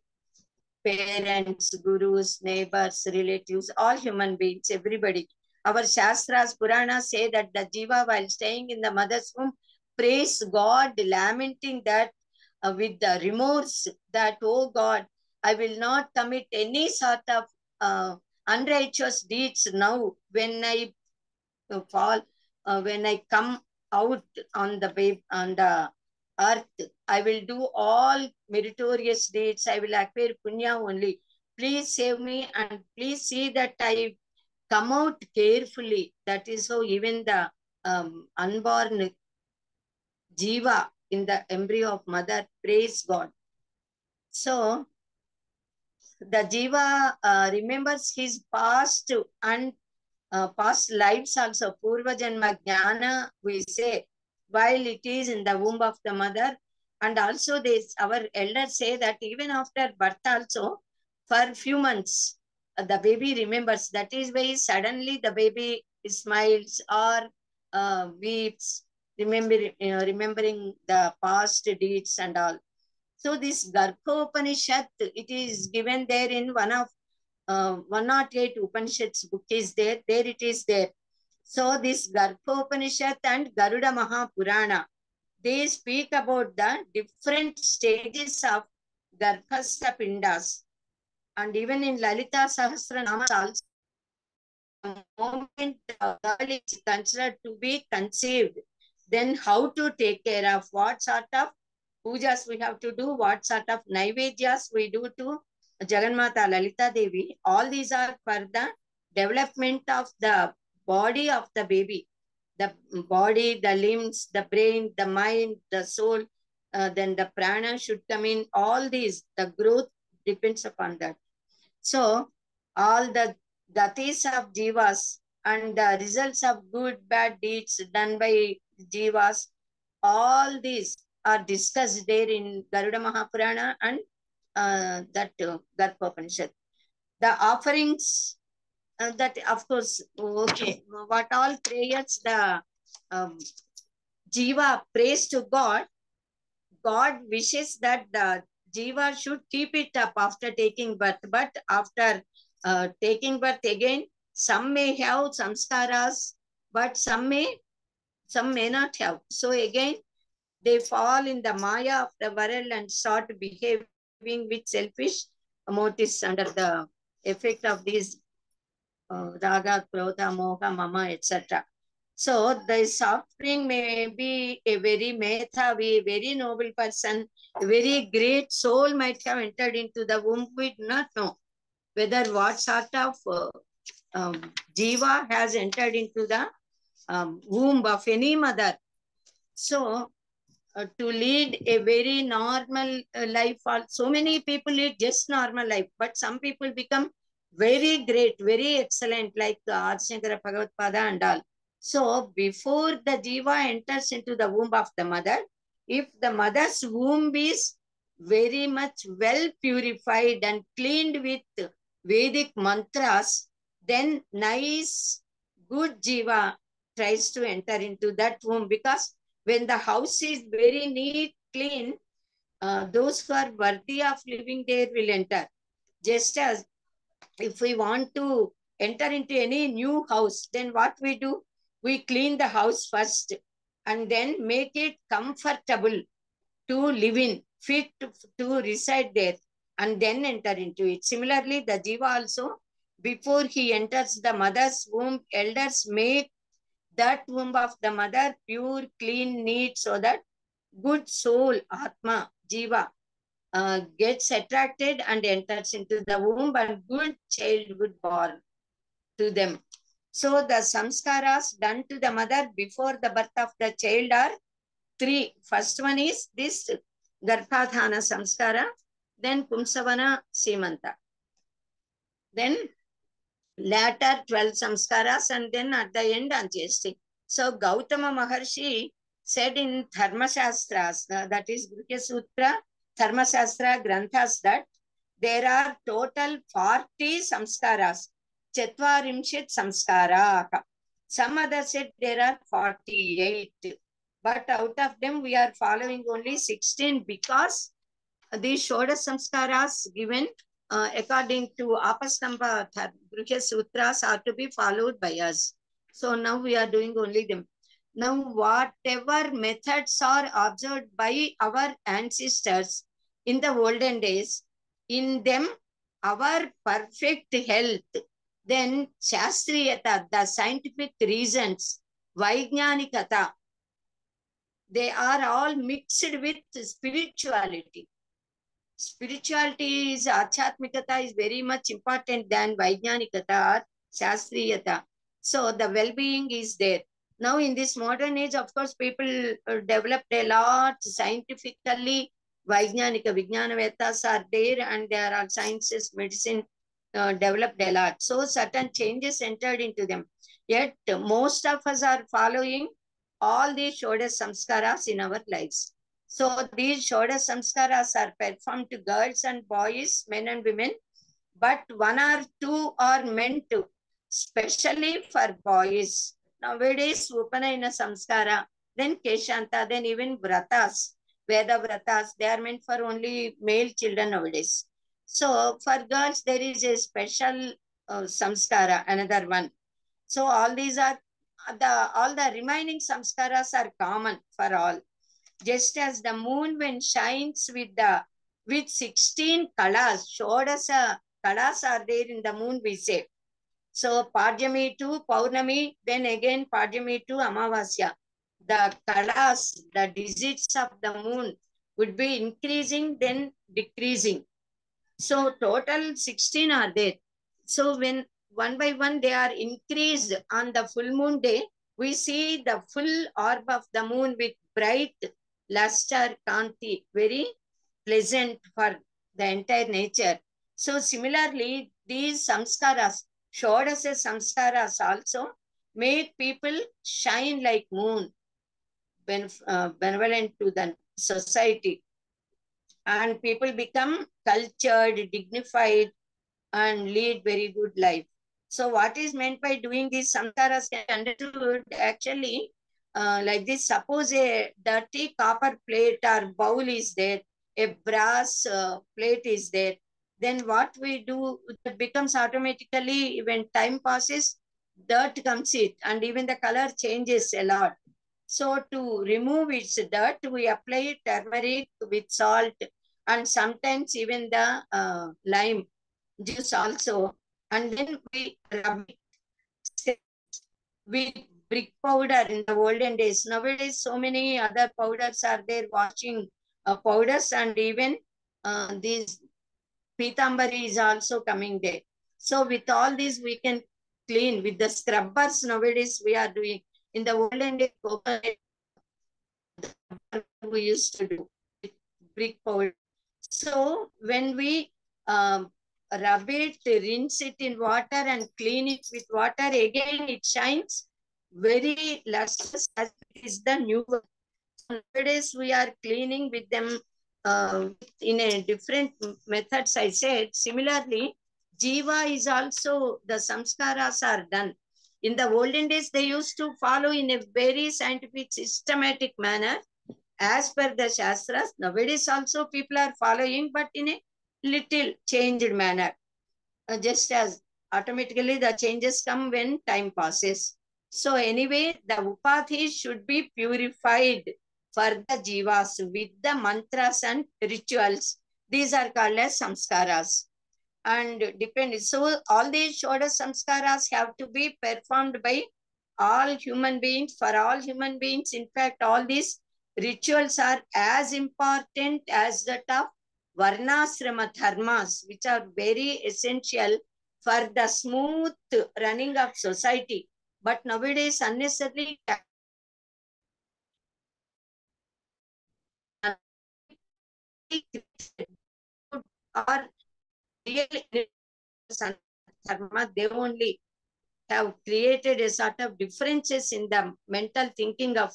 Speaker 4: Parents, gurus, neighbors, relatives, all human beings, everybody. Our Shastras, Puranas say that the Jiva, while staying in the mother's womb, praise God, lamenting that with the remorse that, oh God, I will not commit any sort of unrighteous deeds now when I fall, when I come out on the earth. I will do all meritorious deeds. I will acquire punya only. Please save me and please see that I come out carefully. That is how even the unborn jiva in the embryo of mother praise God. So the jiva remembers his past and past lives also, Purva Janma Jnana, we say, while it is in the womb of the mother. And also our elders say that even after birth also, for few months, the baby remembers. That is why suddenly the baby smiles or weeps, remembering the past deeds and all. So this Gargopanishad, it is given there in one of 108 Upanishads book is there. There it is there. So this Gargopanishad and Garuda Mahapurana, they speak about the different stages of Garbhastha Pindas. And even in Lalita Sahasranama also, the moment a girl is considered to be conceived, then how to take care of, what sort of pujas we have to do, what sort of naivedyas we do to Jagannatha Lalita Devi. All these are for the development of the body of the baby. The body, the limbs, the brain, the mind, the soul, then the prana should come in. All these, the growth depends upon that. So all the gatis of jivas and the results of good, bad deeds done by jivas, all these are discussed there in Garuda Mahapurana and that Gargopanishad. The offerings, that of course, okay, what all prayers the jiva prays to God, God wishes that the jiva should keep it up after taking birth. But after taking birth again, some may have samskaras, but some may not have. So again, they fall in the maya of the world and start behaving with selfish motives under the effect of these raga, krodha, moha, mama, etc. So the offspring may be a very methavi, very noble person, a very great soul might have entered into the womb. We do not know whether what sort of jiva has entered into the womb of any mother. So to lead a very normal life. So many people lead just normal life, but some people become very great, very excellent, like Adi Bhagavad and all. So before the jiva enters into the womb of the mother, if the mother's womb is very much well purified and cleaned with Vedic mantras, then nice, good jiva tries to enter into that womb, because when the house is very neat, clean, those who are worthy of living there will enter. Just as if we want to enter into any new house, then what we do? We clean the house first and then make it comfortable to live in, fit to reside there, and then enter into it. Similarly, the jiva also, before he enters the mother's womb, elders make that womb of the mother pure, clean, neat, so that good soul, Atma, Jiva, gets attracted and enters into the womb, and good child would born to them. So the samskaras done to the mother before the birth of the child are three. First one is this Garbhadhana samskara, then Pumsavana Simanta. Then later 12 samskaras, and then at the end Antyeshti. So Gautama Maharshi said in Dharma Shastras, that is Grihya Sutra, Dharma Shastra Granthas, that there are total 40 samskaras, Chatvarimshit samskara. Some others said there are 48, but out of them we are following only 16, because these Shodasa samskaras given according to Apastamba Grihya Sutras are to be followed by us. So now we are doing only them. Now whatever methods are observed by our ancestors in the olden days, in them our perfect health, then Shastriyata, the scientific reasons, Vaijnanikata, they are all mixed with spirituality. Spirituality is, Achatmikata is very much important than Vaijnanikata or Shastriyata. So the well-being is there. Now in this modern age, of course, people developed a lot scientifically. Vaijnanika, Vijnanavetas are there, and there are sciences, medicine developed a lot. So certain changes entered into them. Yet most of us are following all these Shodasa samskaras in our lives. So these Shodasa samskaras are performed to girls and boys, men and women, but one or two are meant to, specially for boys. Nowadays, Upanayana samskara, then Keshanta, then even Vratas, Veda Vratas, they are meant for only male children nowadays. So for girls, there is a special samskara, another one. So all these are, all the remaining samskaras are common for all. Just as the moon when shines with 16 kalas, Shodasa kalas are there in the moon, we say. So Pajami to Paurnami, then again Pajami to Amavasya. The kalas, the digits of the moon would be increasing, then decreasing. So total 16 are there. So when one by one they are increased on the full moon day, we see the full orb of the moon with bright luster, kanti, very pleasant for the entire nature. So similarly, these samskaras, Shodasa samskaras also make people shine like moon, benevolent to the society. And people become cultured, dignified, and lead very good life. So what is meant by doing these samskaras can be understood actually like this. Suppose a dirty copper plate or bowl is there, a brass plate is there, then what we do, it becomes automatically, when time passes, dirt comes it, and even the color changes a lot. So to remove its dirt, we apply turmeric with salt, and sometimes even the lime juice also, and then we rub it with brick powder in the olden days. Nowadays, so many other powders are there, washing powders, and even these pitambari is also coming there. So with all these, we can clean with the scrubbers. Nowadays, we are doing. In the olden days, coconut we used to do with brick powder. So when we rub it, rinse it in water and clean it with water, again it shines very lustrous as it is the new one. So nowadays we are cleaning with them in a different methods, I said. Similarly, Jiva is also, the samskaras are done. In the olden days, they used to follow in a very scientific, systematic manner as per the Shastras. Nowadays also people are following, but in a little changed manner. Just as automatically the changes come when time passes. So anyway, the upadhis should be purified for the jivas with the mantras and rituals. These are called as samskaras. And depend. So all these Shodasa samskaras have to be performed by all human beings, for all human beings. In fact, all these rituals are as important as that of varnasrama dharmas, which are very essential for the smooth running of society. But nowadays, unnecessarily or real dharma, they only have created a sort of differences in the mental thinking of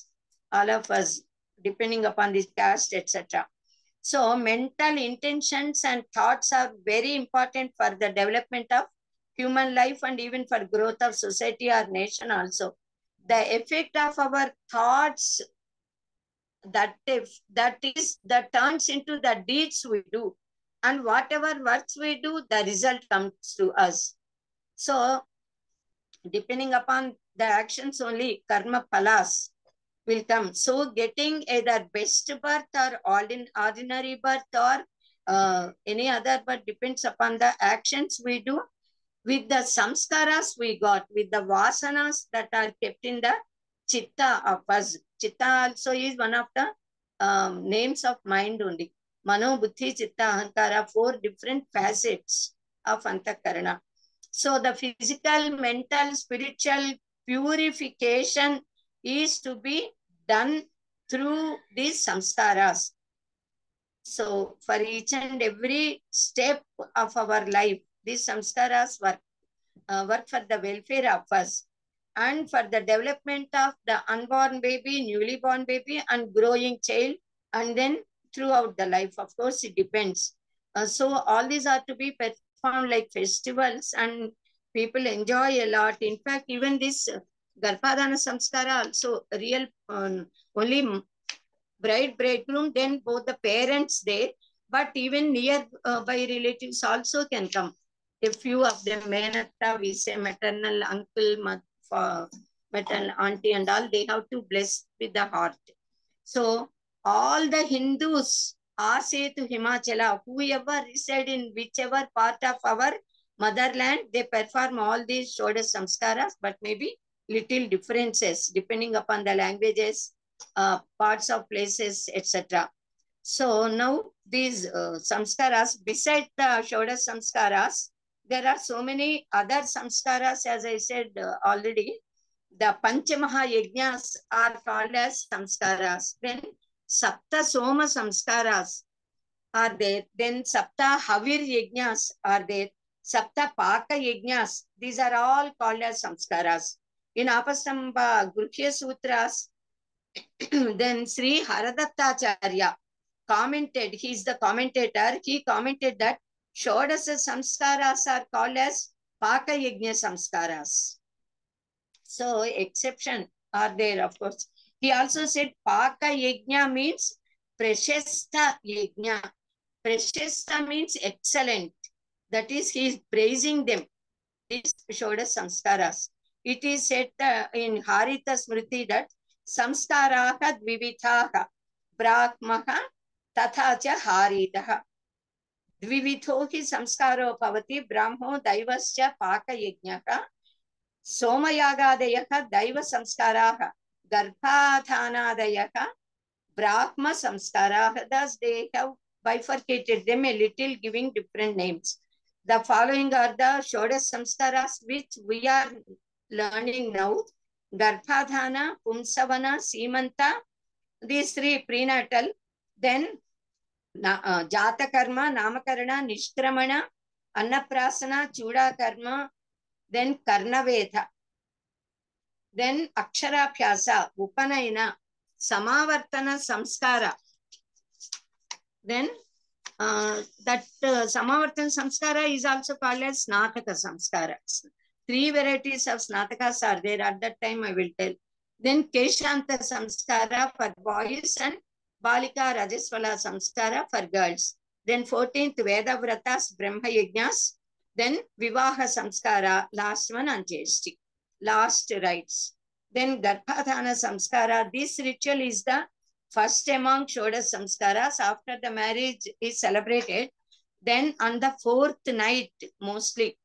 Speaker 4: all of us, depending upon this caste, etc. So mental intentions and thoughts are very important for the development of human life and even for growth of society or nation also. The effect of our thoughts, that turns into the deeds we do, and whatever works we do, the result comes to us. So depending upon the actions only, karma palas will come. So getting either best birth or ordinary birth or any other birth depends upon the actions we do. With the samskaras we got, with the vasanas that are kept in the chitta of us. Chitta also is one of the names of mind only. Mano, buddhi, chitta, ahankara, 4 different facets of antakarana. So the physical, mental, spiritual purification is to be done through these samskaras. So for each and every step of our life, these samskaras work for the welfare of us and for the development of the unborn baby, newly born baby and growing child, and then throughout the life. Of course, it depends. So all these are to be performed like festivals and people enjoy a lot. In fact, even this Garbhadana Samskara also real only bride, bridegroom, then both the parents there, but even nearby relatives also can come. A few of them, Menata, we say maternal uncle, maternal auntie and all, they have to bless with the heart. So all the Hindus are say to Himachala, whoever reside in whichever part of our motherland, they perform all these Shodasa samskaras, but maybe little differences depending upon the languages, parts of places, etc. So now these samskaras, besides the Shodasa samskaras, there are so many other samskaras, as I said already. The Panchamaha Yajnas are called as samskaras. Then Sapta Soma samskaras are there. Then Sapta Havir Yajnas are there. Sapta Paka Yajnas. These are all called as samskaras. In Apastamba Gurkhya Sutras, then Sri Haradatacharya commented, he is the commentator, he commented that Shodasa samskaras are called as Paka Yajna samskaras. So exception are there, of course. He also said Paka Yajna means Prashasta Yajna. Prashasta means excellent. That is, he is praising them. These Shodasa samskaras. It is said in Harita Smriti that samskaraha dvivithaha brahmaha tathacha haritaha. Dvivitho hi samskaro bhavati brahmo daivasya paka yajnaka somayagadayaha daiva samskaraha garbhadhanadayaha brahma samskaraha. Thus they have bifurcated them a little, giving different names. The following are the Shodasa samskaras which we are learning now. Garbhadhana, Pumsavana, Simanta, these three prenatal, then Jata Karma, Namakarana, Nishkramana, Annaprasana, Chuda Karma, then Karnaveda, then Aksharabhyasa, Upanayana, Samavartana Samskara. Then that Samavartana Samskara is also called as Snataka Samskara. 3 varieties of Snatakas are there. At that time I will tell. Then Keshanta Samskara for boys and Balika Rajaswala Samskara for girls. Then 14th Veda Vratas, Brahma Yajnas. Then Vivaha Samskara, last one Anjeshti, last rites. Then Garbhadhana Samskara, this ritual is the first among Shodasa Samskaras. After the marriage is celebrated, then on the 4th night mostly,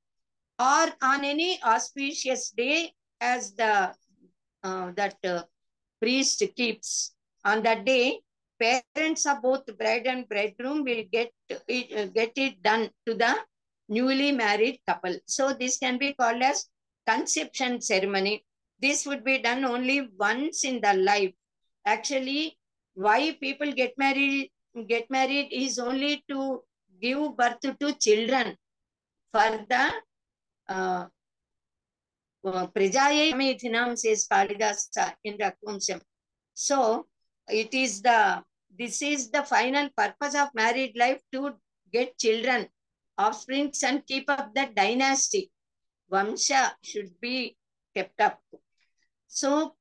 Speaker 4: or on any auspicious day as the priest keeps. On that day, parents of both bride and bridegroom will get it done to the newly married couple. So this can be called as conception ceremony. This would be done only once in the life. Actually, why people get married is only to give birth to children for the Prajaya Medhinam, says Kalidasa in Rakumsam. So this is the final purpose of married life, to get children, offsprings, and keep up the dynasty. Vamsha should be kept up. So,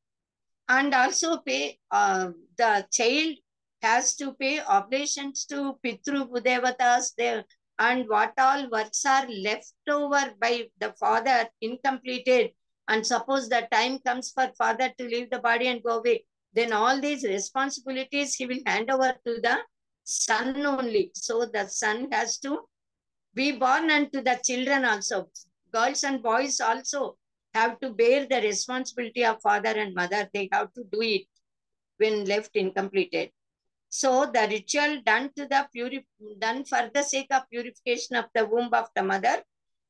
Speaker 4: and also pay, the child has to pay oblations to Pitru Budevatas there, and what all works are left over by the father incompleted, and suppose the time comes for father to leave the body and go away, then all these responsibilities he will hand over to the son only. So the son has to be born unto the children also. Girls and boys also have to bear the responsibility of father and mother. They have to do it when left incompleted. So the ritual done for the sake of purification of the womb of the mother,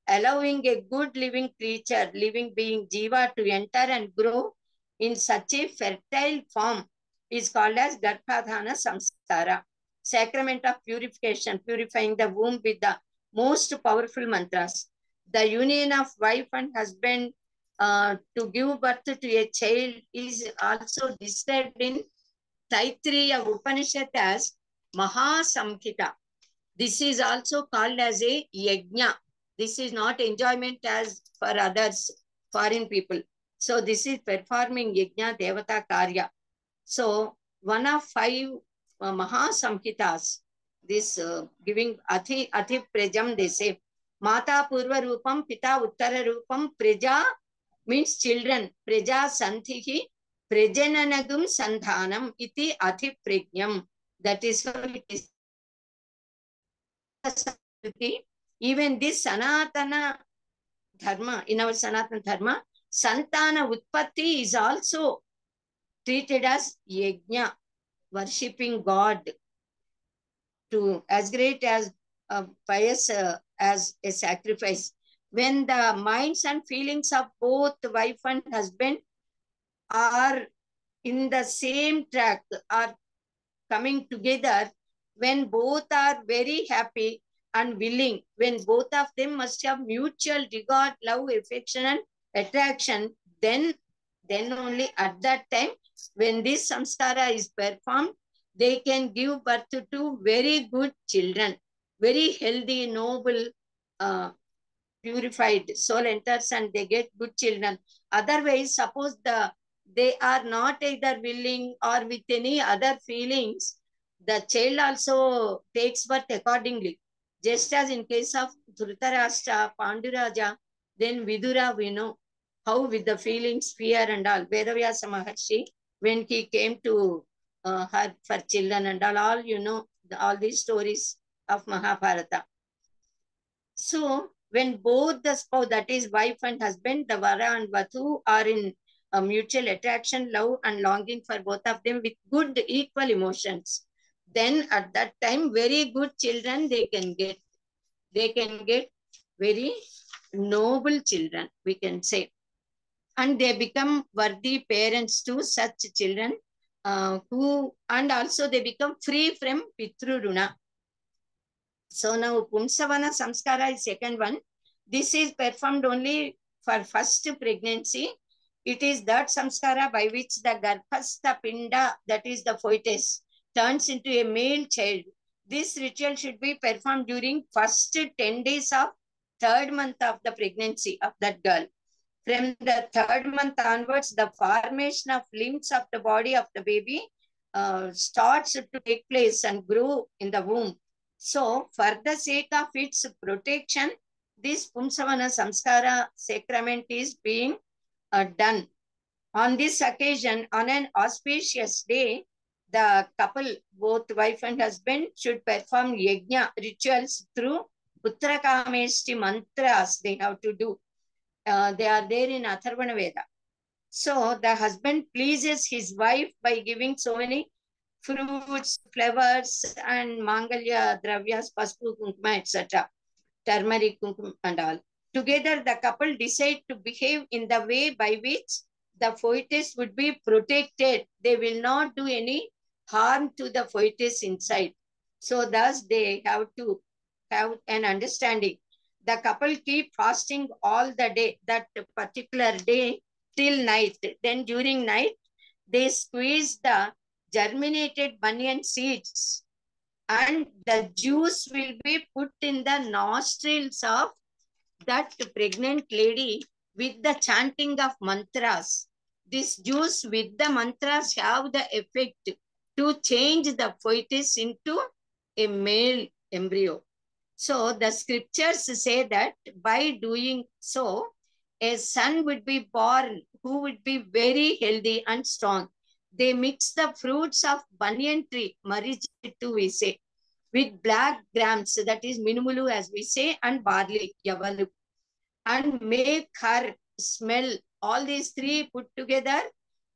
Speaker 4: allowing a good living creature, living being, Jiva, to enter and grow in such a fertile form, is called as Garbhadhana Samskara. Sacrament of purification, purifying the womb with the most powerful mantras. The union of wife and husband to give birth to a child is also described in Taittiriya Upanishad as Mahasamhita. This is also called as a yajna. This is not enjoyment as for others, foreign people. So this is performing yajna devata karya. So one of 5 Mahasamhitas, this giving Ati Prajam, they say, Mata Purva Rupam, Pita Uttara Rupam, Praja means children, Praja Santihi, Prajananagum Sandhanam iti Ati Prajnam. That is how it is. Even this Sanatana Dharma, in our Sanatana Dharma, Santana Utpatti is also treated as yajna, worshipping God, to as great as pious as a sacrifice. When the minds and feelings of both wife and husband are in the same track, are coming together, when both are very happy and willing, when both of them must have mutual regard, love, affection, and attraction, then only at that time, when this samskara is performed, they can give birth to very good children, very healthy, noble, purified soul enters and they get good children. Otherwise, suppose they are not either willing or with any other feelings, the child also takes birth accordingly. Just as in case of Dhritarashtra, Panduraja, then Vidura, we know how with the feelings, fear and all. Vedavyasa Maharshi, when he came to her for children and all you know, all these stories of Mahabharata. So when both the spouse, that is wife and husband, the Vara and Vatu, are in a mutual attraction, love and longing for both of them with good equal emotions, then at that time, very good children they can get. They can get very noble children, we can say. And they become worthy parents to such children. who, and also they become free from Pitruruna. So now Pumsavana Samskara is second one. This is performed only for first pregnancy. It is that samskara by which the Garbhastha Pinda, that is the fetus, turns into a male child. This ritual should be performed during first 10 days of third month of the pregnancy of that girl. From the third month onwards, the formation of limbs of the body of the baby starts to take place and grow in the womb. So, for the sake of its protection, this Pumsavana Samskara sacrament is being done. On this occasion, on an auspicious day, the couple, both wife and husband, should perform yajna rituals through Uttarakameshti mantras they have to do. They are there in Atharvana Veda. So the husband pleases his wife by giving so many fruits, flowers, and mangalya dravyas, paspu, kunkuma, etc. Turmeric, kunkuma, and all. Together, the couple decide to behave in the way by which the fetus would be protected. They will not do any harm to the fetus inside. So thus, they have to have an understanding. The couple keep fasting all the day, that particular day till night. Then during night, they squeeze the germinated banyan seeds and the juice will be put in the nostrils of that pregnant lady with the chanting of mantras. This juice with the mantras have the effect to change the fetus into a male embryo. So the scriptures say that by doing so, a son would be born who would be very healthy and strong. They mix the fruits of banyan tree, marichitu we say, with black grams, that is minumulu as we say, and barley, yavalu, and make her smell. All these three put together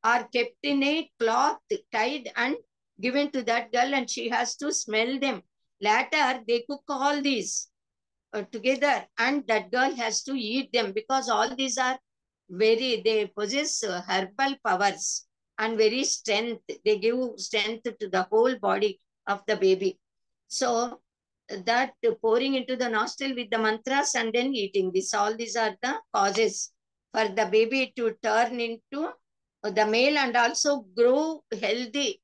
Speaker 4: are kept in a cloth, tied and given to that girl, and she has to smell them. Later, they cook all these together, and that girl has to eat them, because all these are they possess herbal powers and very strength. They give strength to the whole body of the baby. So that pouring into the nostril with the mantras and then eating this, all these are the causes for the baby to turn into the male and also grow healthy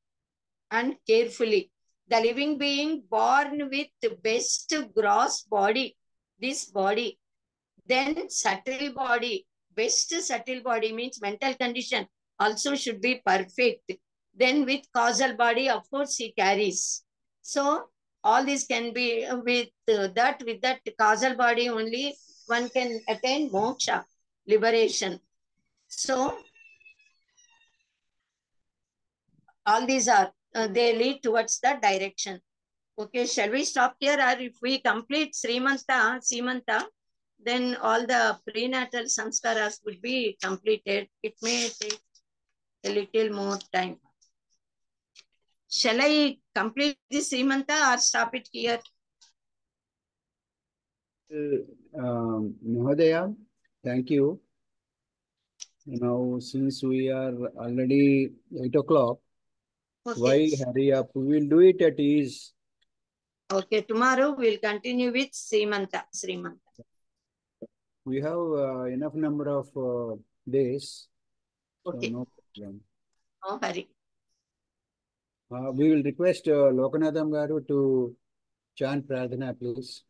Speaker 4: and carefully. The living being born with best gross body, this body, then subtle body. Best subtle body means mental condition also should be perfect. Then with causal body, of course, he carries. So all this can be with that causal body only one can attain moksha, liberation. So all these are, they lead towards the direction. Okay, shall we stop here, or if we complete Srimanta, then all the prenatal samskaras would be completed. It may take a little more time. Shall I complete this Srimanta or stop it here?
Speaker 1: Mahodaya, thank you. Now, since we are already 8 o'clock,
Speaker 4: Okay.
Speaker 1: why hurry up? We will do it at ease.
Speaker 4: Okay, tomorrow we'll continue with Srimanta.
Speaker 1: We have enough number of days.
Speaker 4: Okay.
Speaker 1: So no problem.
Speaker 4: No hurry.
Speaker 1: We will request Lokanatham Garu to chant Pradhana, please.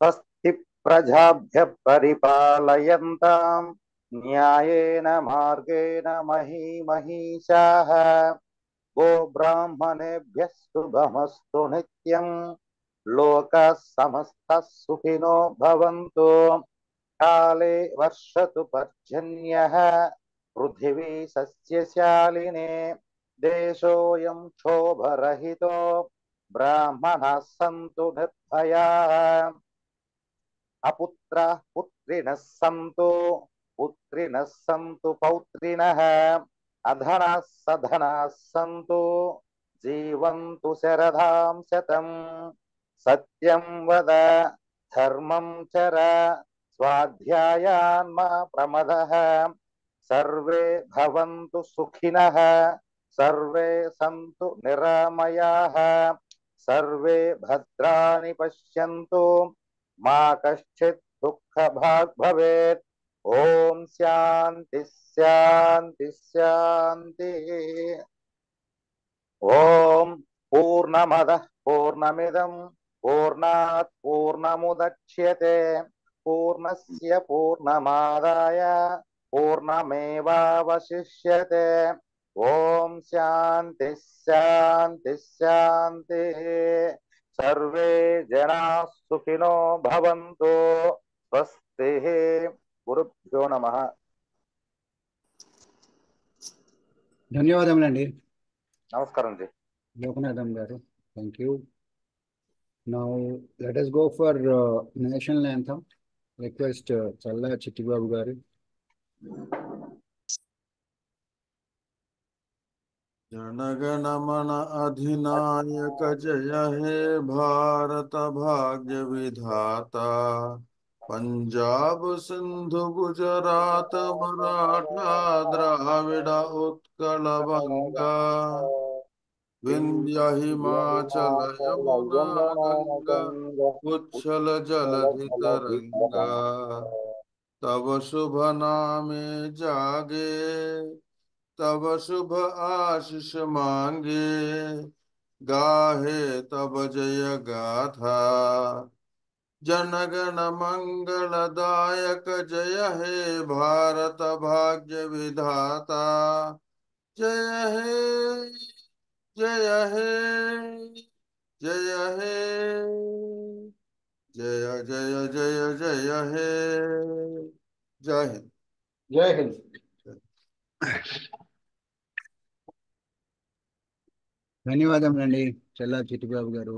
Speaker 3: स्वस्ति प्रजाभ्यः परिपालयन्ताम् न्यायेन मार्गेण महीमहीषाः गो ब्राह्मणेभ्यः शुभमस्तु नित्यम् लोकाः समस्तः सुखिनो भवन्तु काले वर्षतु पर्जन्यः पृथिवी सस्यशालिने देशोऽयं क्षोभरहितो ब्राह्मणाः सन्तु निर्भयाः अपुत्राः पुत्रिणः सन्तु पौत्रिणः अधनाः सधनाः सन्तु जीवन्तु शरदां शतम् सत्यं वद धर्मं चर स्वाध्यायान् मा प्रमदः सर्वे भवन्तु सुखिनः सर्वे सन्तु निरामयाः सर्वे भद्राणि पश्यन्तु मा कश्चित् दुःखभाग् भवेत् ओम शांति शांति शांति ओम पूर्णमदः पूर्णमिदं पूर्णात् पूर्णमुदच्यते पूर्णस्य पूर्णमादाय पूर्णमेवावशिष्यते ओम शांति शांति शांति सर्वे जनाः सुखिनो भवन्तु स्वस्ति गुरुभ्यो नमः
Speaker 1: ధన్యవాదములండి
Speaker 3: నమస్కారం జీ
Speaker 1: లోకనాథం గారు. Thank you. Now let us go for national anthem. Request Challa Chittibabu గారు.
Speaker 2: जनगणमन अधिनायक जय हे भारत भाग्य विधाता पंजाब सिंधु गुजरात मराठा द्राविड उत्कल बंगा विंध्य हिमाचल यमुना गंगा उच्छल जलधि तरंगा तब शुभ नामे जागे तब शुभ आशीष मांगे गाहे तब जय गाथा जनगण मंगलदायक जय हे भारत भाग्य विधाता जय हे जय हे जय हे जय जय जय जय हे जय हिंद.
Speaker 1: జై హింద్. ధన్యవాదములండి చల్లా చిట్టిబాబు గారు.